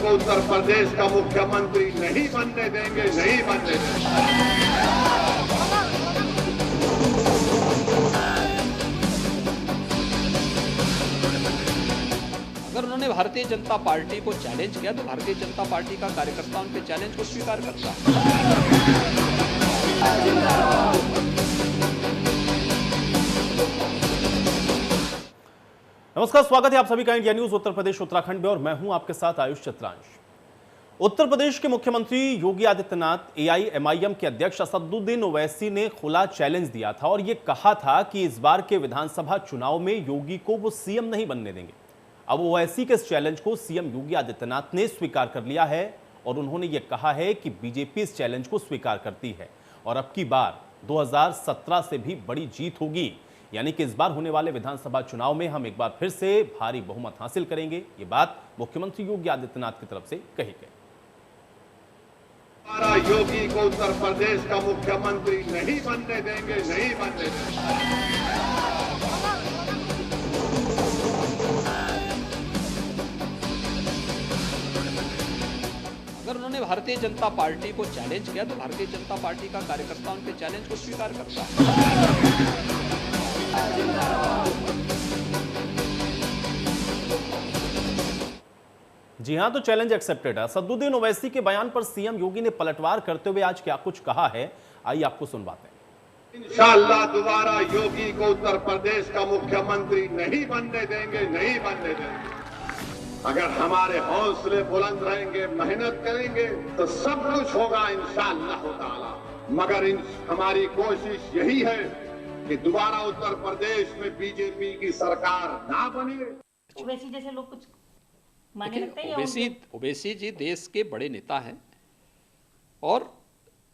को उत्तर प्रदेश का मुख्यमंत्री नहीं बनने देंगे, नहीं बनने देंगे। अगर उन्होंने भारतीय जनता पार्टी को चैलेंज किया तो भारतीय जनता पार्टी का कार्यकर्ता उनके चैलेंज को स्वीकार करता है। नमस्कार, स्वागत है आप सभी का इंडिया न्यूज उत्तर प्रदेश उत्तराखंड में और मैं हूं आपके साथ आयुष चतुरांश। उत्तर प्रदेश के मुख्यमंत्री योगी आदित्यनाथ एआईएमआईएम के अध्यक्ष असदुद्दीन ओवैसी ने खुला चैलेंज दिया था और यह कहा था कि इस बार के विधानसभा चुनाव में योगी को वो सीएम नहीं बनने देंगे। अब ओवैसी के इस चैलेंज को सीएम योगी आदित्यनाथ ने स्वीकार कर लिया है और उन्होंने ये कहा है कि बीजेपी इस चैलेंज को स्वीकार करती है और अब की बार 2017 से भी बड़ी जीत होगी, यानी कि इस बार होने वाले विधानसभा चुनाव में हम एक बार फिर से भारी बहुमत हासिल करेंगे। ये बात मुख्यमंत्री योगी आदित्यनाथ की तरफ से कही गई। योगी को उत्तर प्रदेश का मुख्यमंत्री नहीं बनने देंगे, नहीं बनने देंगे। अगर उन्होंने भारतीय जनता पार्टी को चैलेंज किया तो भारतीय जनता पार्टी का कार्यकर्ता उनके चैलेंज को स्वीकार करता है। जी हां, तो चैलेंज एक्सेप्टेड है। असदुद्दीन ओवैसी के बयान पर सीएम योगी ने पलटवार करते हुए आज क्या कुछ कहा है, आइए आपको सुनवाते हैं। इंशाअल्लाह दोबारा योगी को उत्तर प्रदेश का मुख्यमंत्री नहीं बनने देंगे, नहीं बनने देंगे। अगर हमारे हौसले बुलंद रहेंगे, मेहनत करेंगे तो सब कुछ होगा इंशाअल्लाह ताला। मगर हमारी कोशिश यही है कि दोबारा उत्तर प्रदेश में बीजेपी की सरकार ना बने। ओवैसी जैसे लोग कुछ माने लगते हैं। ओवैसी जी देश के बड़े नेता हैं और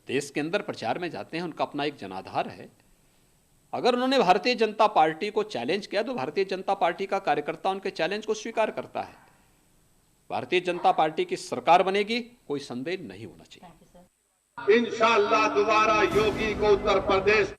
देश के अंदर प्रचार में जाते हैं, उनका अपना एक जनाधार है। अगर उन्होंने भारतीय जनता पार्टी को चैलेंज किया तो भारतीय जनता पार्टी का कार्यकर्ता उनके चैलेंज को स्वीकार करता है। भारतीय जनता पार्टी की सरकार बनेगी, कोई संदेह नहीं होना चाहिए। इंशाअल्लाह दोबारा योगी को उत्तर प्रदेश।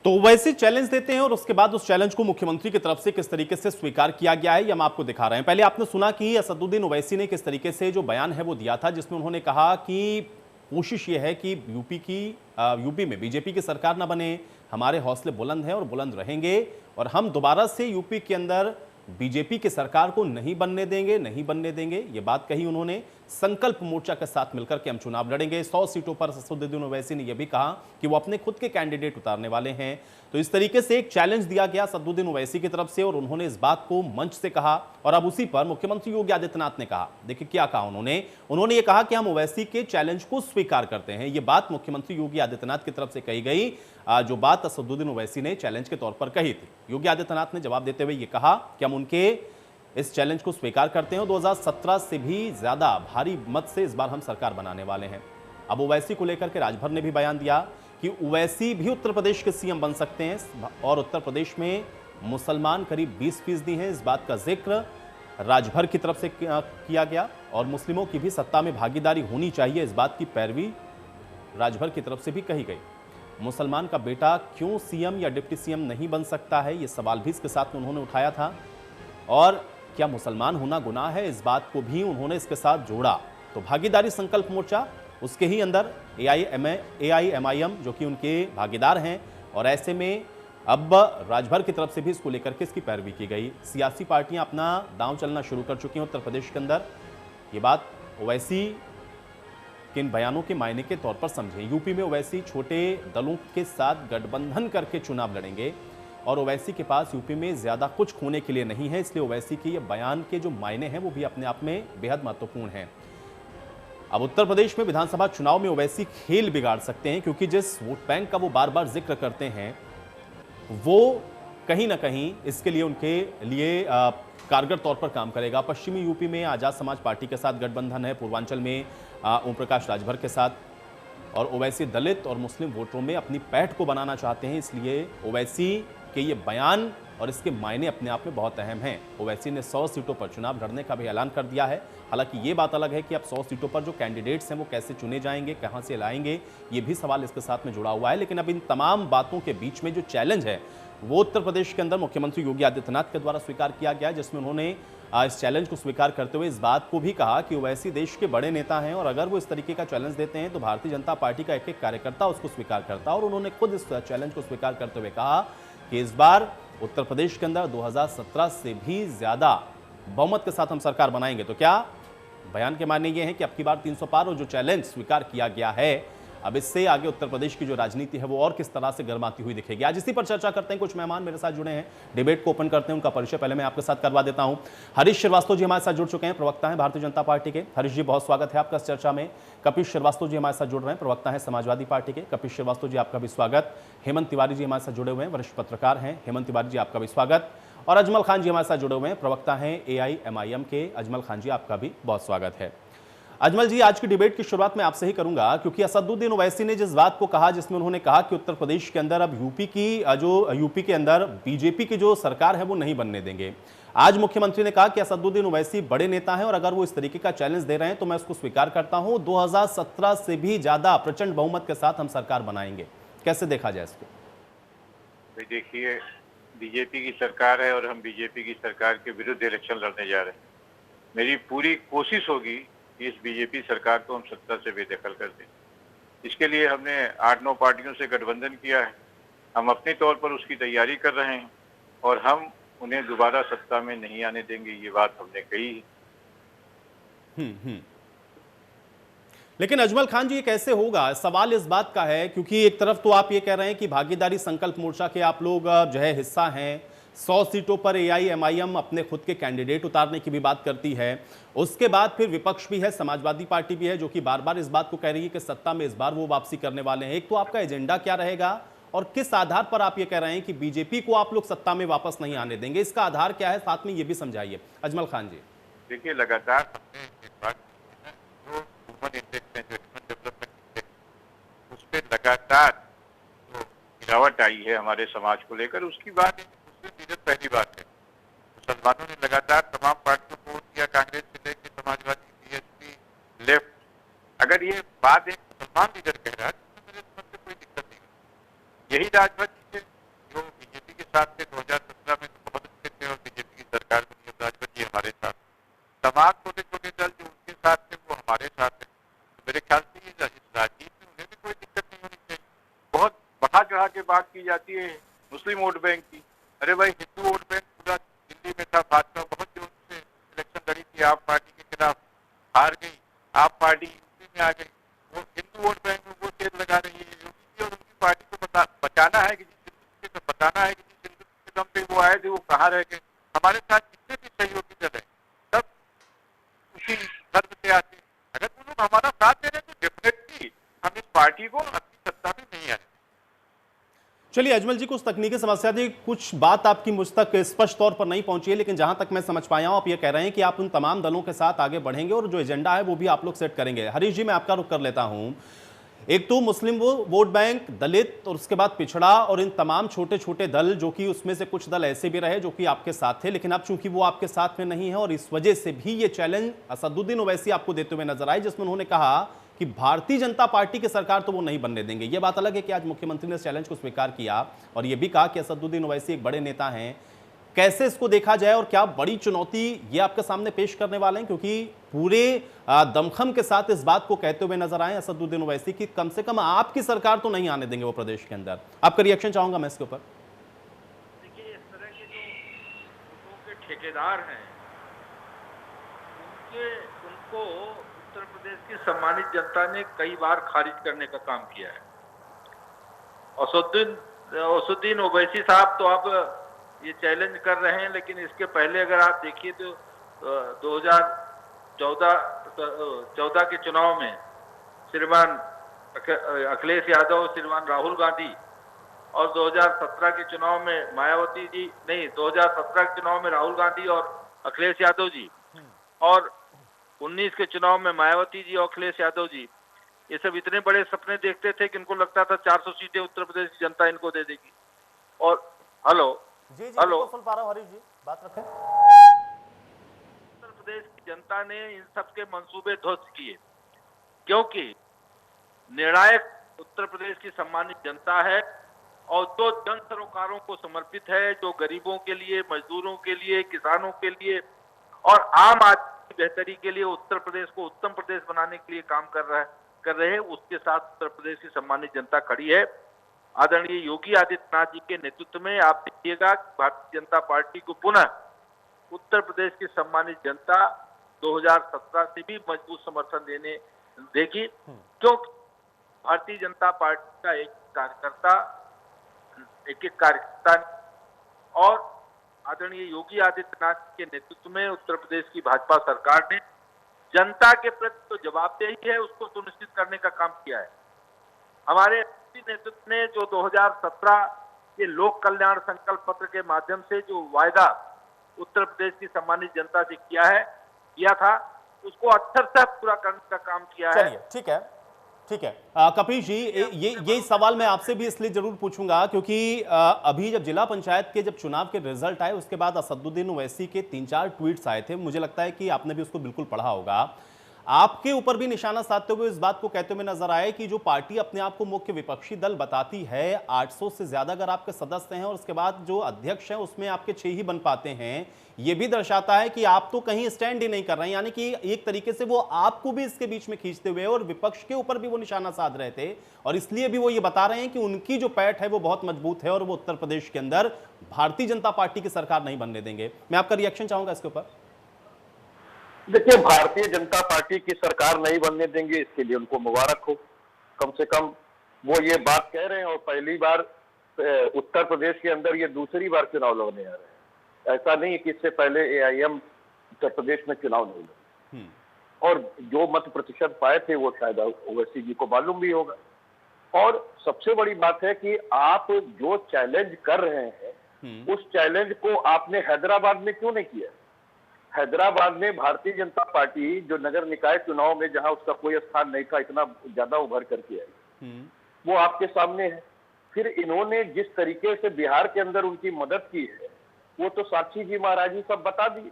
तो वैसे चैलेंज देते हैं और उसके बाद उस चैलेंज को मुख्यमंत्री की तरफ से किस तरीके से स्वीकार किया गया है, ये हम आपको दिखा रहे हैं। पहले आपने सुना कि असदुद्दीन ओवैसी ने किस तरीके से जो बयान है वो दिया था, जिसमें उन्होंने कहा कि कोशिश ये है कि यूपी में बीजेपी की सरकार ना बने, हमारे हौसले बुलंद हैं और बुलंद रहेंगे और हम दोबारा से यूपी के अंदर बीजेपी की सरकार को नहीं बनने देंगे, नहीं बनने देंगे। ये बात कही उन्होंने। संकल्प मोर्चा के साथ मिलकर के हम चुनाव लड़ेंगे। 100 सीटों पर असदुद्दीन ओवैसी ने यह भी कहा कि वो अपने खुद के कैंडिडेट उतारने वाले हैं। तो इस तरीके से एक चैलेंज दिया गया असदुद्दीन ओवैसी की तरफ से और उन्होंने इस बात को मंच से कहा और अब उसी पर मुख्यमंत्री योगी आदित्यनाथ ने कहा। देखिए क्या कहा उन्होंने ये कहा कि हम ओवैसी के चैलेंज को स्वीकार करते हैं। ये बात मुख्यमंत्री योगी आदित्यनाथ की तरफ से कही गई, जो बात असदुद्दीन ओवैसी ने चैलेंज के तौर पर कही थी। योगी आदित्यनाथ ने जवाब देते हुए ये कहा कि हम उनके इस चैलेंज को स्वीकार करते हैं। 2017 से भी ज्यादा भारी मत से इस बार हम सरकार बनाने वाले हैं। अब ओवैसी को लेकर के राजभर ने भी बयान दिया कि ओवैसी भी उत्तर प्रदेश के सीएम बन सकते हैं और उत्तर प्रदेश में मुसलमान करीब 20% हैं। इस बात का जिक्र राजभर की तरफ से किया गया और मुस्लिमों की भी सत्ता में भागीदारी होनी चाहिए, इस बात की पैरवी राजभर की तरफ से भी कही गई। मुसलमान का बेटा क्यों सीएम या डिप्टी सीएम नहीं बन सकता है, ये सवाल भी इसके साथ उन्होंने उठाया था और क्या मुसलमान होना गुनाह है, इस बात को भी उन्होंने इसके साथ जोड़ा। तो भागीदारी संकल्प मोर्चा, उसके ही अंदर एआईएमआईएम जो कि उनके भागीदार हैं और ऐसे में अब राजभर की तरफ से भी इसको लेकर के इसकी पैरवी की गई। सियासी पार्टियां अपना दांव चलना शुरू कर चुकी हैं उत्तर प्रदेश के अंदर। ये बात ओवैसी के इन बयानों के मायने के तौर पर समझें। यूपी में ओवैसी छोटे दलों के साथ गठबंधन करके चुनाव लड़ेंगे और ओवैसी के पास यूपी में ज्यादा कुछ खोने के लिए नहीं है, इसलिए ओवैसी के ये बयान के जो मायने हैं वो भी अपने आप में बेहद महत्वपूर्ण हैं। अब उत्तर प्रदेश में विधानसभा चुनाव में ओवैसी खेल बिगाड़ सकते हैं, क्योंकि जिस वोट बैंक का वो बार बार जिक्र करते हैं वो कहीं ना कहीं इसके लिए उनके लिए कारगर तौर पर काम करेगा। पश्चिमी यूपी में आजाद समाज पार्टी के साथ गठबंधन है, पूर्वांचल में ओम प्रकाश राजभर के साथ, और ओवैसी दलित और मुस्लिम वोटरों में अपनी पैठ को बनाना चाहते हैं, इसलिए ओवैसी के ये बयान और इसके मायने अपने आप में बहुत अहम हैं। ओवैसी ने 100 सीटों पर चुनाव लड़ने का भी ऐलान कर दिया है। हालांकि ये बात अलग है कि अब 100 सीटों पर जो कैंडिडेट्स हैं वो कैसे चुने जाएंगे, कहां से लाएंगे, ये भी सवाल इसके साथ में जुड़ा हुआ है। लेकिन अब इन तमाम बातों के बीच में जो चैलेंज है वो उत्तर प्रदेश के अंदर मुख्यमंत्री योगी आदित्यनाथ के द्वारा स्वीकार किया गया, जिसमें उन्होंने इस चैलेंज को स्वीकार करते हुए इस बात को भी कहा कि ओवैसी देश के बड़े नेता हैं और अगर वो इस तरीके का चैलेंज देते हैं तो भारतीय जनता पार्टी का एक एक कार्यकर्ता उसको स्वीकार करता है। और उन्होंने खुद इस चैलेंज को स्वीकार करते हुए कहा कि इस बार उत्तर प्रदेश के अंदर 2017 से भी ज्यादा बहुमत के साथ हम सरकार बनाएंगे। तो क्या बयान के मायने ये है कि अब की बार 300 पार और जो चैलेंज स्वीकार किया गया है, अब इससे आगे उत्तर प्रदेश की जो राजनीति है वो और किस तरह से गर्माती हुई दिखेगी। आज इसी पर चर्चा करते हैं। कुछ मेहमान मेरे साथ जुड़े हैं, डिबेट को ओपन करते हैं। उनका परिचय पहले मैं आपके साथ करवा देता हूं। हरीश श्रीवास्तव जी हमारे साथ जुड़ चुके हैं, प्रवक्ता हैं भारतीय जनता पार्टी के। हरीश जी, बहुत स्वागत है आपका इस चर्चा में। कपिल श्रीवास्तव जी हमारे साथ जुड़ रहे हैं, प्रवक्ता हैं समाजवादी पार्टी के। कपिल श्रीवास्तव जी, आपका भी स्वागत। हेमंत तिवारी जी हमारे साथ जुड़े हुए हैं, वरिष्ठ पत्रकार हैं। हेमंत तिवारी जी, आपका भी स्वागत। और अजमल खान जी हमारे साथ जुड़े हुए हैं, प्रवक्ता हैं AIMIM के। अजमल खान जी, आपका भी बहुत स्वागत है। अजमल जी, आज की डिबेट की शुरुआत मैं आपसे ही करूंगा, क्योंकि असदुद्दीन ओवैसी ने जिस बात को कहा, जिसमें उन्होंने कहा कि उत्तर प्रदेश के अंदर अब यूपी के अंदर बीजेपी की जो सरकार है वो नहीं बनने देंगे। आज मुख्यमंत्री ने कहा कि असदुद्दीन ओवैसी बड़े नेता हैं और अगर वो इस तरीके का चैलेंज दे रहे हैं तो मैं उसको स्वीकार करता हूं, 2017 से भी ज्यादा प्रचंड बहुमत के साथ हम सरकार बनाएंगे। कैसे देखा जाए इसको? देखिए, बीजेपी की सरकार है और हम बीजेपी की सरकार के विरुद्ध इलेक्शन लड़ने जा रहे हैं। मेरी पूरी कोशिश होगी कि इस बीजेपी सरकार को हम सत्ता से बेदखल कर दें। इसके लिए हमने 8-9 पार्टियों से गठबंधन किया है। हम अपने तौर पर उसकी तैयारी कर रहे हैं और हम उन्हें दोबारा सत्ता में नहीं आने देंगे, ये बात हमने कही है। लेकिन अजमल खान जी, ये कैसे होगा? सवाल इस बात का है क्योंकि एक तरफ तो आप ये कह रहे हैं कि भागीदारी संकल्प मोर्चा के आप लोग जो है हिस्सा हैं, 100 सीटों पर AIMIM अपने खुद के कैंडिडेट उतारने की भी बात करती है। उसके बाद फिर विपक्ष भी है, समाजवादी पार्टी भी है, जो कि बार बार इस बात को कह रही है कि सत्ता में इस बार वो वापसी करने वाले हैं। एक तो आपका एजेंडा क्या रहेगा और किस आधार पर आप ये कह रहे हैं कि बीजेपी को आप लोग सत्ता में वापस नहीं आने देंगे? इसका आधार क्या है, साथ में ये भी समझाइए। अजमल खान जी, देखिए, लगातार उस पर लगातार जो गिरावट आई है हमारे समाज को लेकर, उसकी बात पहली बात है। मुसलमानों ने लगातार तमाम पार्टियों को वोट दिया, कांग्रेस से लेकर समाजवादी, BSP, लेफ्ट। अगर ये बात एक मुसलमान लीडर कह रहा है तो मेरे समझ से कोई दिक्कत नहीं। यही राजभर जी थे जो बीजेपी के साथ थे 2017 में, तो बहुत अच्छे थे और बीजेपी की सरकार में राजभर जी हमारे साथ। तमाम छोटे छोटे दल जो उनके साथ थे वो हमारे साथ है। तो मेरे ख्याल से इस राजनीति में उन्हें भी कोई दिक्कत नहीं होनी चाहिए। बहुत बढ़ा चढ़ा के बात की जाती है मुस्लिम वोट बैंक की। अरे भाई, हिंदू वोट बैंक पूरा दिल्ली में था, भाजपा बहुत जोर से इलेक्शन लड़ी थी, आप पार्टी के खिलाफ हार गई। आप पार्टी यूपी में आ गई, वो हिंदू वोट बैंक में वो शेयर लगा रही है। योगी और उनकी पार्टी को बचाना है कि जिस बताना है कि जिस हिंदुत्व के दम पे वो आए थे वो कहाँ रह गए। हमारे साथ जितने भी सहयोगी दल है सब उसी धर्म से आते हैं। अगर वो लोग हमारा साथ दे रहे हैं तो डेफिनेटली हम इस पार्टी को अपनी सत्ता में नहीं आने। चलिए अजमल जी, कुछ तकनीकी समस्या थी, कुछ बात आपकी मुझ तक स्पष्ट तौर पर नहीं पहुंची है, लेकिन जहां तक मैं समझ पाया हूं आप ये कह रहे हैं कि आप उन तमाम दलों के साथ आगे बढ़ेंगे और जो एजेंडा है वो भी आप लोग सेट करेंगे। हरीश जी, मैं आपका रुख कर लेता हूं। एक तो मुस्लिम वोट बैंक, दलित और उसके बाद पिछड़ा और इन तमाम छोटे छोटे दल, जो कि उसमें से कुछ दल ऐसे भी रहे जो कि आपके साथ थे, लेकिन अब चूंकि वो आपके साथ में नहीं है और इस वजह से भी ये चैलेंज असदुद्दीन ओवैसी आपको देते हुए नजर आए, जिसमें उन्होंने कहा कि भारतीय जनता पार्टी की सरकार तो वो नहीं बनने देंगे। ये बात अलग है कि आज मुख्यमंत्री ने इस चैलेंज को स्वीकार किया और ये भी कहा कि असदुद्दीन ओवैसी एक बड़े नेता हैं। कैसे इसको देखा जाए और क्या बड़ी चुनौती ये आपके सामने पेश करने वाले हैं, क्योंकि पूरे दमखम के साथ इस बात को कहते हुए नजर आए असदुद्दीन ओवैसी कि कम से कम आपकी सरकार तो नहीं आने देंगे वो प्रदेश के अंदर। आपका रिएक्शन चाहूंगा मैं इसके ऊपर। देखिए, इस तरह के जो के ठेकेदार हैं उनको उत्तर प्रदेश की सम्मानित जनता ने कई बार खारिज करने का काम किया है। असदुद्दीन ओवैसी साहब तो अब ये चैलेंज कर रहे हैं, लेकिन इसके पहले अगर आप देखिए तो 2014 के चुनाव में श्रीमान अखिलेश यादव, श्रीमान राहुल गांधी और 2017 के चुनाव में मायावती जी, नहीं 2017 के चुनाव में राहुल गांधी और अखिलेश यादव जी, और 19 के चुनाव में मायावती जी और अखिलेश यादव जी, ये सब इतने बड़े सपने देखते थे कि इनको लगता था 400 सीटें उत्तर प्रदेश की जनता इनको दे देगी। और हेलो सुन पा रहा हूं हरीश जी, बात रखें। उत्तर प्रदेश की जनता ने इन सब के मंसूबे ध्वस्त किए, क्योंकि निर्णायक उत्तर प्रदेश की सम्मानित जनता है और जो जन सरोकारों को समर्पित है, जो गरीबों के लिए, मजदूरों के लिए, किसानों के लिए और आम आदमी की बेहतरी के लिए उत्तर प्रदेश को उत्तम प्रदेश बनाने के लिए काम कर रहे हैं, उसके साथ उत्तर प्रदेश की सम्मानित जनता खड़ी है। आदरणीय योगी आदित्यनाथ जी के नेतृत्व में आप देखिएगा भारतीय जनता पार्टी को पुनः उत्तर प्रदेश की सम्मानित जनता 2017 से भी मजबूत समर्थन देगी, क्योंकि भारतीय जनता पार्टी का एक कार्यकर्ता और आदरणीय योगी आदित्यनाथ के नेतृत्व में उत्तर प्रदेश की भाजपा सरकार ने जनता के प्रति तो जवाबदेही है उसको सुनिश्चित करने का काम किया है। हमारे नेतृत्व ने जो 2017 के लोक कल्याण संकल्प पत्र के माध्यम से जो वायदा उत्तर प्रदेश की सम्मानित जनता से किया था, उसको अक्षरशः पूरा करने का काम किया है। ठीक है, ठीक है। कपीश जी, ये सवाल मैं आपसे भी इसलिए जरूर पूछूंगा क्योंकि अभी जब जिला पंचायत के जब चुनाव के रिजल्ट आए उसके बाद असदुद्दीन ओवैसी के 3-4 ट्वीट्स आए थे, मुझे लगता है कि आपने भी उसको बिल्कुल पढ़ा होगा। आपके ऊपर भी निशाना साधते हुए इस बात को कहते हुए नजर आए कि जो पार्टी अपने आप को मुख्य विपक्षी दल बताती है, 800 से ज्यादा अगर आपके सदस्य हैं और उसके बाद जो अध्यक्ष हैं उसमें आपके 6 ही बन पाते हैं, ये भी दर्शाता है कि आप तो कहीं स्टैंड ही नहीं कर रहे हैं। यानी कि एक तरीके से वो आपको भी इसके बीच में खींचते हुए और विपक्ष के ऊपर भी वो निशाना साध रहे थे, और इसलिए भी वो ये बता रहे हैं कि उनकी जो पैठ है वो बहुत मजबूत है और वो उत्तर प्रदेश के अंदर भारतीय जनता पार्टी की सरकार नहीं बनने देंगे। मैं आपका रिएक्शन चाहूंगा इसके ऊपर। देखिए, भारतीय जनता पार्टी की सरकार नहीं बनने देंगे, इसके लिए उनको मुबारक हो। कम से कम वो ये बात कह रहे हैं और पहली बार उत्तर प्रदेश के अंदर ये दूसरी बार चुनाव लड़ने आ रहे हैं। ऐसा नहीं कि इससे पहले AIM उत्तर प्रदेश में चुनाव नहीं लड़े, और जो मत प्रतिशत पाए थे वो शायद ओवैसी जी को मालूम भी होगा। और सबसे बड़ी बात है कि आप जो चैलेंज कर रहे हैं उस चैलेंज को आपने हैदराबाद में क्यों नहीं किया? हैदराबाद में भारतीय जनता पार्टी जो नगर निकाय चुनाव में जहां उसका कोई स्थान नहीं था, इतना ज्यादा उभर करके आई, वो आपके सामने है। फिर इन्होंने जिस तरीके से बिहार के अंदर उनकी मदद की है वो तो साक्षी जी महाराज जी सब बता दिए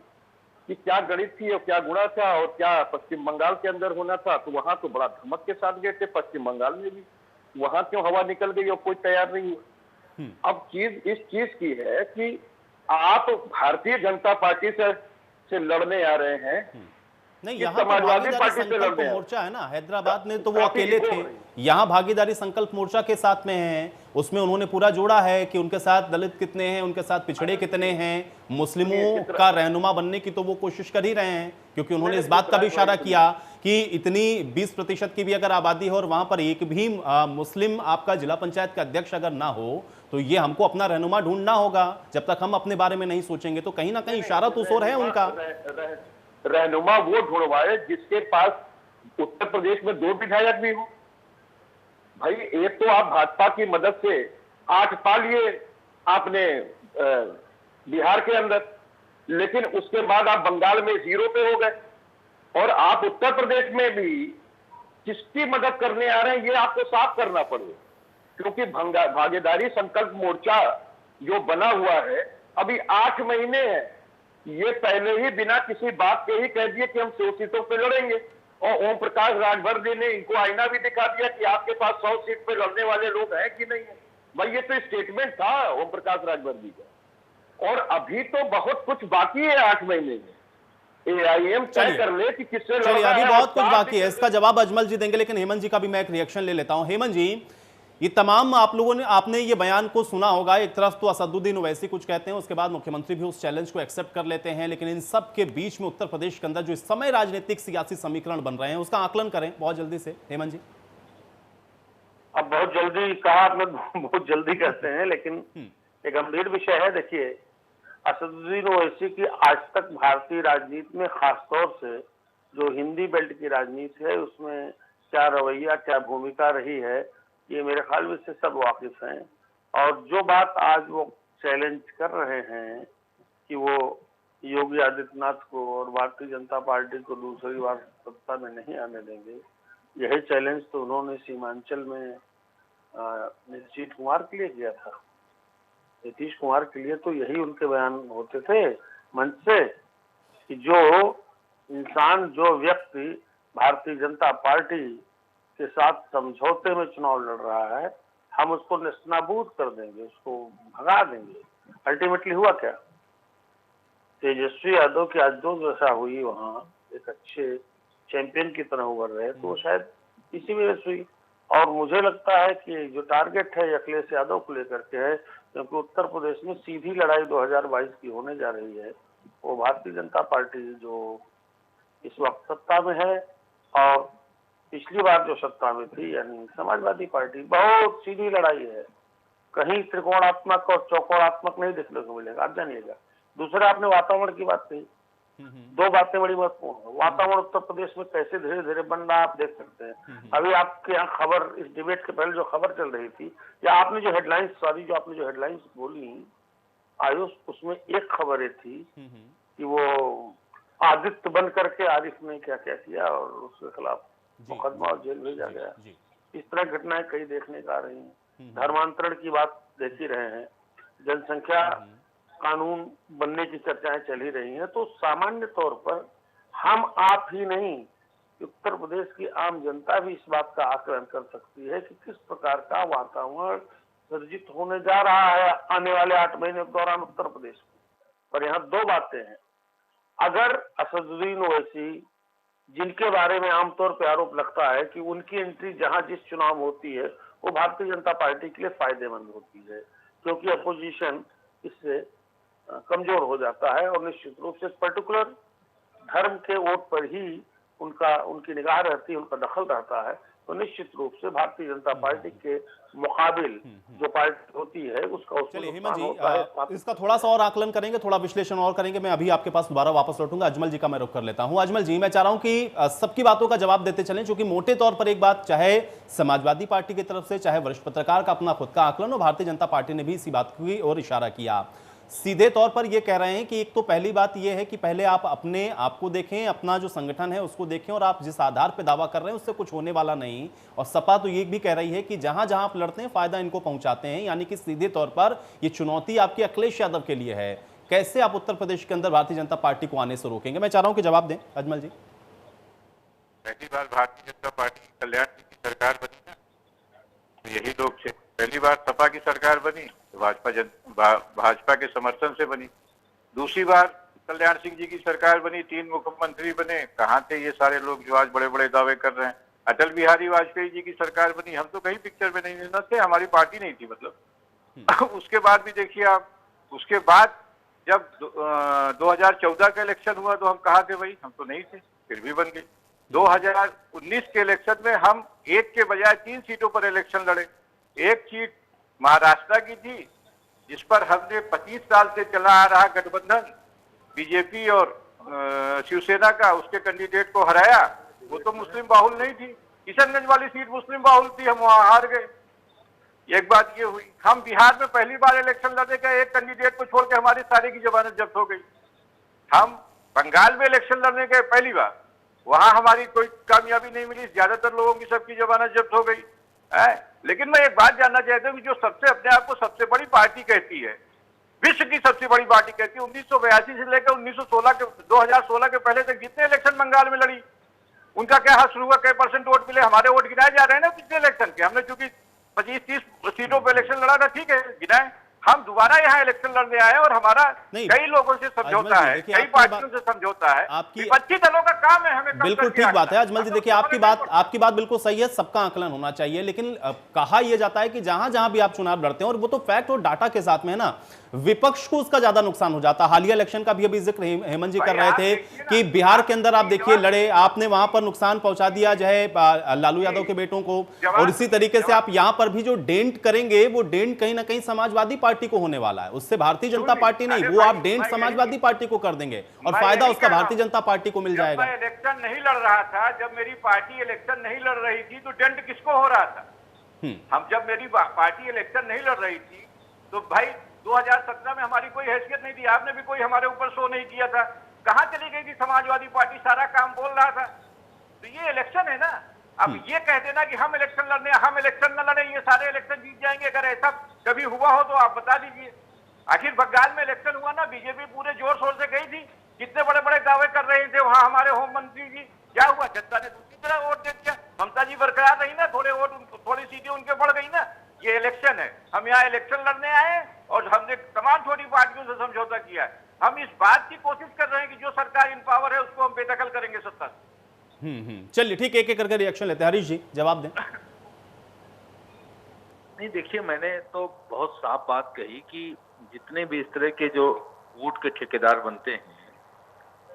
कि क्या गणित थी और क्या गुणा था और क्या पश्चिम बंगाल के अंदर होना था। तो वहां तो बड़ा धमक के साथ गए थे, पश्चिम बंगाल में भी। वहां क्यों हवा निकल गई और कोई तैयार नहीं हुआ? अब चीज इस चीज की है कि आप भारतीय जनता पार्टी से लड़ने आ रहे हैं। नहीं, यहाँ तो भागीदारी संकल्प मोर्चा है ना, हैदराबाद में तो वो अकेले थे, यहाँ भागीदारी संकल्प मोर्चा के साथ में हैं। उसमें उन्होंने पूरा जोड़ा है कि उनके साथ दलित कितने हैं, उनके साथ पिछड़े कितने हैं, मुस्लिमों का रहनुमा बनने की तो वो कोशिश कर ही रहे हैं, क्योंकि उन्होंने इस बात का भी इशारा किया कि इतनी 20% की भी अगर आबादी हो और वहां पर एक भी मुस्लिम आपका जिला पंचायत का अध्यक्ष अगर ना हो तो ये हमको अपना रहनुमा ढूंढना होगा। जब तक हम अपने बारे में नहीं सोचेंगे तो कहीं ना कहीं इशारा तो उस ओर है उनका। रहनुमा वो ढूंढवाए जिसके पास उत्तर प्रदेश में 2 विधायक भी हो। भाई, एक तो आप भाजपा की मदद से 8 पा लिए आपने बिहार के अंदर, लेकिन उसके बाद आप बंगाल में 0 पे हो गए, और आप उत्तर प्रदेश में भी किसकी मदद करने आ रहे हैं ये आपको साफ करना पड़ेगा। क्योंकि भागीदारी संकल्प मोर्चा जो बना हुआ है अभी 8 महीने है, ये पहले ही बिना किसी बात के ही कह दिए कि हम 100 सीटों पे लड़ेंगे, और ओम प्रकाश राजभर जी ने इनको आईना भी दिखा दिया कि आपके पास 100 सीट पे लड़ने वाले लोग हैं कि नहीं है। भाई, ये तो स्टेटमेंट था ओम प्रकाश राजभर जी का, और अभी तो बहुत कुछ बाकी है 8 महीने में। AIM तय कर ले कि किससे लड़ना है। अभी बहुत कुछ बाकी है, इसका जवाब अजमल जी देंगे, लेकिन हेमंत जी का भी मैं एक रिएक्शन ले लेता हूं। हेमंत जी, ये तमाम आप लोगों ने आपने ये बयान को सुना होगा। एक तरफ तो असदुद्दीन ओवैसी कुछ कहते हैं, उसके बाद मुख्यमंत्री भी उस चैलेंज को एक्सेप्ट कर लेते हैं, लेकिन इन सब के बीच में उत्तर प्रदेश के अंदर जो इस समय राजनीतिक सियासी समीकरण बन रहे हैं उसका आकलन करें बहुत जल्दी से। हेमंत जी, अब बहुत जल्दी कहा आपने, बहुत जल्दी कहते हैं, लेकिन एक गंभीर विषय है। देखिए, असदुद्दीन ओवैसी की आज तक भारतीय राजनीति में, खासतौर से जो हिंदी बेल्ट की राजनीति है उसमें क्या रवैया, क्या भूमिका रही है, ये मेरे ख्याल में से सब वाकिफ हैं। और जो बात आज वो चैलेंज कर रहे हैं कि वो योगी आदित्यनाथ को और भारतीय जनता पार्टी को दूसरी बार सत्ता में नहीं आने देंगे, यही चैलेंज तो उन्होंने सीमांचल में नीतीश कुमार के लिए किया था। नीतीश कुमार के लिए तो यही उनके बयान होते थे मंच से कि जो इंसान, जो व्यक्ति भारतीय जनता पार्टी के साथ समझौते में चुनाव लड़ रहा है, हम उसको नेस्तनाबूद कर देंगे, उसको भगा देंगे। अल्टीमेटली हुआ क्या? तेजस्वी यादव की आज 2 दशा हुई, वहां एक अच्छे चैंपियन की तरह उभर रहे, तो वो शायद इसी वजह से हुई। और मुझे लगता है कि जो टारगेट है अखिलेश यादव को लेकर के है, क्योंकि उत्तर प्रदेश में सीधी लड़ाई 2022 की होने जा रही है। वो भारतीय जनता पार्टी जो इस वक्त सत्ता में है और पिछली बार जो सत्ता में थी यानी समाजवादी पार्टी, बहुत सीधी लड़ाई है। कहीं त्रिकोणात्मक और चौकोणात्मक नहीं देखने को मिलेगा, आप जानिएगा। दूसरा, आपने वातावरण की बात कही, 2 बातें बड़ी महत्वपूर्ण है। वातावरण उत्तर प्रदेश में कैसे धीरे धीरे बन रहा है आप देख सकते हैं। अभी आपके यहाँ खबर, इस डिबेट के पहले जो खबर चल रही थी, या आपने जो हेडलाइंस बोली आयुष, उसमें एक खबर थी कि वो आदित्य बन करके आरिफ ने क्या क्या किया और उसके खिलाफ मुकदमा और जेल भेजा गया। इस तरह घटनाएं कई देखने को आ रही हैं। धर्मांतरण की बात देख ही रहे हैं, जनसंख्या कानून बनने की चर्चाएं चल ही रही हैं। तो सामान्य तौर पर हम आप ही नहीं, उत्तर प्रदेश की आम जनता भी इस बात का आकलन कर सकती है कि किस प्रकार का वातावरण सर्जित होने जा रहा है आने वाले 8 महीने के दौरान उत्तर प्रदेश में। पर यहाँ 2 बातें हैं। अगर असदुद्दीन ओवैसी, जिनके बारे में आमतौर पर आरोप लगता है कि उनकी एंट्री जहां जिस चुनाव में होती है वो भारतीय जनता पार्टी के लिए फायदेमंद होती है, क्योंकि अपोजिशन इससे कमजोर हो जाता है और निश्चित रूप से पर्टिकुलर धर्म के वोट पर ही उनकी निगाह रहती है, उनका दखल रहता है। तो निश्चित रूप से भारतीय जनता पार्टी के मुकाबिल जो पार्टी होती है उसका चलिए हेमंत जी, इसका थोड़ा सा और आकलन करेंगे, थोड़ा विश्लेषण और करेंगे। मैं अभी आपके पास दोबारा वापस लौटूंगा। अजमल जी का मैं रुख कर लेता हूं। अजमल जी, मैं चाह रहा हूं कि सबकी बातों का जवाब देते चलें, क्योंकि मोटे तौर पर एक बात, चाहे समाजवादी पार्टी की तरफ से, चाहे वरिष्ठ पत्रकार का अपना खुद का आकलन, और भारतीय जनता पार्टी ने भी इसी बात की ओर इशारा किया। सीधे तौर पर यह कह रहे हैं कि एक तो पहली बात यह है कि पहले आप अपने आप को देखें, अपना जो संगठन है उसको देखें, और आप जिस आधार पर दावा कर रहे हैं उससे कुछ होने वाला नहीं। और सपा तो ये भी कह रही है कि जहां जहां आप लड़ते हैं फायदा इनको पहुंचाते हैं, यानी कि सीधे तौर पर यह चुनौती आपकी अखिलेश यादव के लिए है। कैसे आप उत्तर प्रदेश के अंदर भारतीय जनता पार्टी को आने से रोकेंगे? मैं चाह रहा हूं कि जवाब दें अजमल जी। पहली बार भारतीय जनता पार्टी कल्याण की सरकार बनी ना, तो यही लोग थे। पहली बार सपा की सरकार बनी तो भाजपा के समर्थन से बनी। दूसरी बार कल्याण सिंह जी की सरकार बनी, 3 मुख्यमंत्री बने। कहाँ थे ये सारे लोग जो आज बड़े बड़े दावे कर रहे हैं? अटल बिहारी वाजपेयी जी की सरकार बनी, हम तो कहीं पिक्चर में नहीं थे, हमारी पार्टी नहीं थी मतलब। उसके बाद भी देखिए आप, उसके बाद जब 2014 का इलेक्शन हुआ तो हम कहाँ थे भाई? हम तो नहीं थे, फिर भी बन गए। 2019 के इलेक्शन में हम 1 के बजाय 3 सीटों पर इलेक्शन लड़े। एक सीट महाराष्ट्र की थी जिस पर हमने 25 साल से चला आ रहा गठबंधन बीजेपी और शिवसेना का, उसके कैंडिडेट को हराया। वो तो मुस्लिम बाहुल नहीं थी। किशनगंज वाली सीट मुस्लिम बाहुल थी, हम वहां हार गए। एक बात ये हुई। हम बिहार में पहली बार इलेक्शन लड़ने का, एक कैंडिडेट को छोड़ के हमारी सारे की जमानत जब्त हो गई। हम बंगाल में इलेक्शन लड़ने गए पहली बार, वहां हमारी कोई कामयाबी नहीं मिली, ज्यादातर लोगों की सबकी जमानत जब्त हो गई है। लेकिन मैं एक बात जानना चाहता हूँ कि जो सबसे अपने आप को सबसे बड़ी पार्टी कहती है, विश्व की सबसे बड़ी पार्टी कहती है, 1982 से लेकर 2016 के पहले तक जितने इलेक्शन बंगाल में लड़ी, उनका क्या हासिल हुआ? कई परसेंट वोट मिले? हमारे वोट गिनाए जा रहे हैं ना पिछले इलेक्शन के। हमने चूंकि 25-30 सीटों पर इलेक्शन लड़ा था, ठीक है, गिनाए। हम दोबारा यहाँ इलेक्शन लड़ने आए और हमारा कई लोगों से समझौता है, कई पार्टियों से समझौता है। विपक्षी दलों का काम है हमें। बिल्कुल ठीक बात है अजमल जी। देखिए आपकी बात बिल्कुल सही है, सबका आकलन होना चाहिए, लेकिन कहा यह जाता है कि जहां जहां भी आप चुनाव लड़ते हैं, और वो तो फैक्ट और डाटा के साथ में है ना, विपक्ष को उसका ज्यादा नुकसान हो जाता है। हालिया इलेक्शन का भी अभी जिक्र हेमंत जी कर रहे थे कि बिहार के अंदर आप देखिए लड़े, आपने वहां पर नुकसान पहुंचा दिया जो है लालू यादव के बेटों को, और इसी तरीके से आप यहां पर भी जो डेंट करेंगे वो डेंट कहीं ना कहीं समाजवादी पार्टी को होने वाला है, उससे भारतीय जनता पार्टी नहीं, वो आप डेंट समाजवादी पार्टी को कर देंगे और फायदा उसका भारतीय जनता पार्टी को मिल जाएगा। मैं इलेक्शन नहीं लड़ रहा था, जब मेरी पार्टी इलेक्शन नहीं लड़ रही थी तो डेंट किसको हो रहा था? जब मेरी पार्टी इलेक्शन नहीं लड़ रही थी तो भाई 2017 में हमारी कोई हैसियत नहीं थी, आपने भी कोई हमारे ऊपर शो नहीं किया था। कहां चली गई थी समाजवादी पार्टी? सारा काम बोल रहा था। तो ये इलेक्शन है ना। अब ये कह देना कि हम इलेक्शन न लड़े, ये सारे इलेक्शन जीत जाएंगे, अगर ऐसा कभी हुआ हो तो आप बता दीजिए। आखिर बंगाल में इलेक्शन हुआ ना, बीजेपी पूरे जोर शोर से गई थी, कितने बड़े बड़े दावे कर रहे थे वहां हमारे होम मंत्री जी। क्या हुआ? जनता ने दूसरी तरह वोट दे दिया। ममता जी बरकरार रही ना, थोड़ी सीटें उनके बढ़ गई ना। ये इलेक्शन है, हम यहाँ इलेक्शन लड़ने आए और हमने तमाम छोटी पार्टियों से समझौता किया है। हम इस बात की कोशिश कर रहे हैं कि जो सरकार इन पावर है उसको हम बेदखल करेंगे सत्ता से। चलिए ठीक है, एक एक करके रिएक्शन लेते हैं। हरीश जी जवाब दें। नहीं, देखिए, मैंने तो बहुत साफ बात कही कि जितने भी इस तरह के जो वोट के ठेकेदार बनते हैं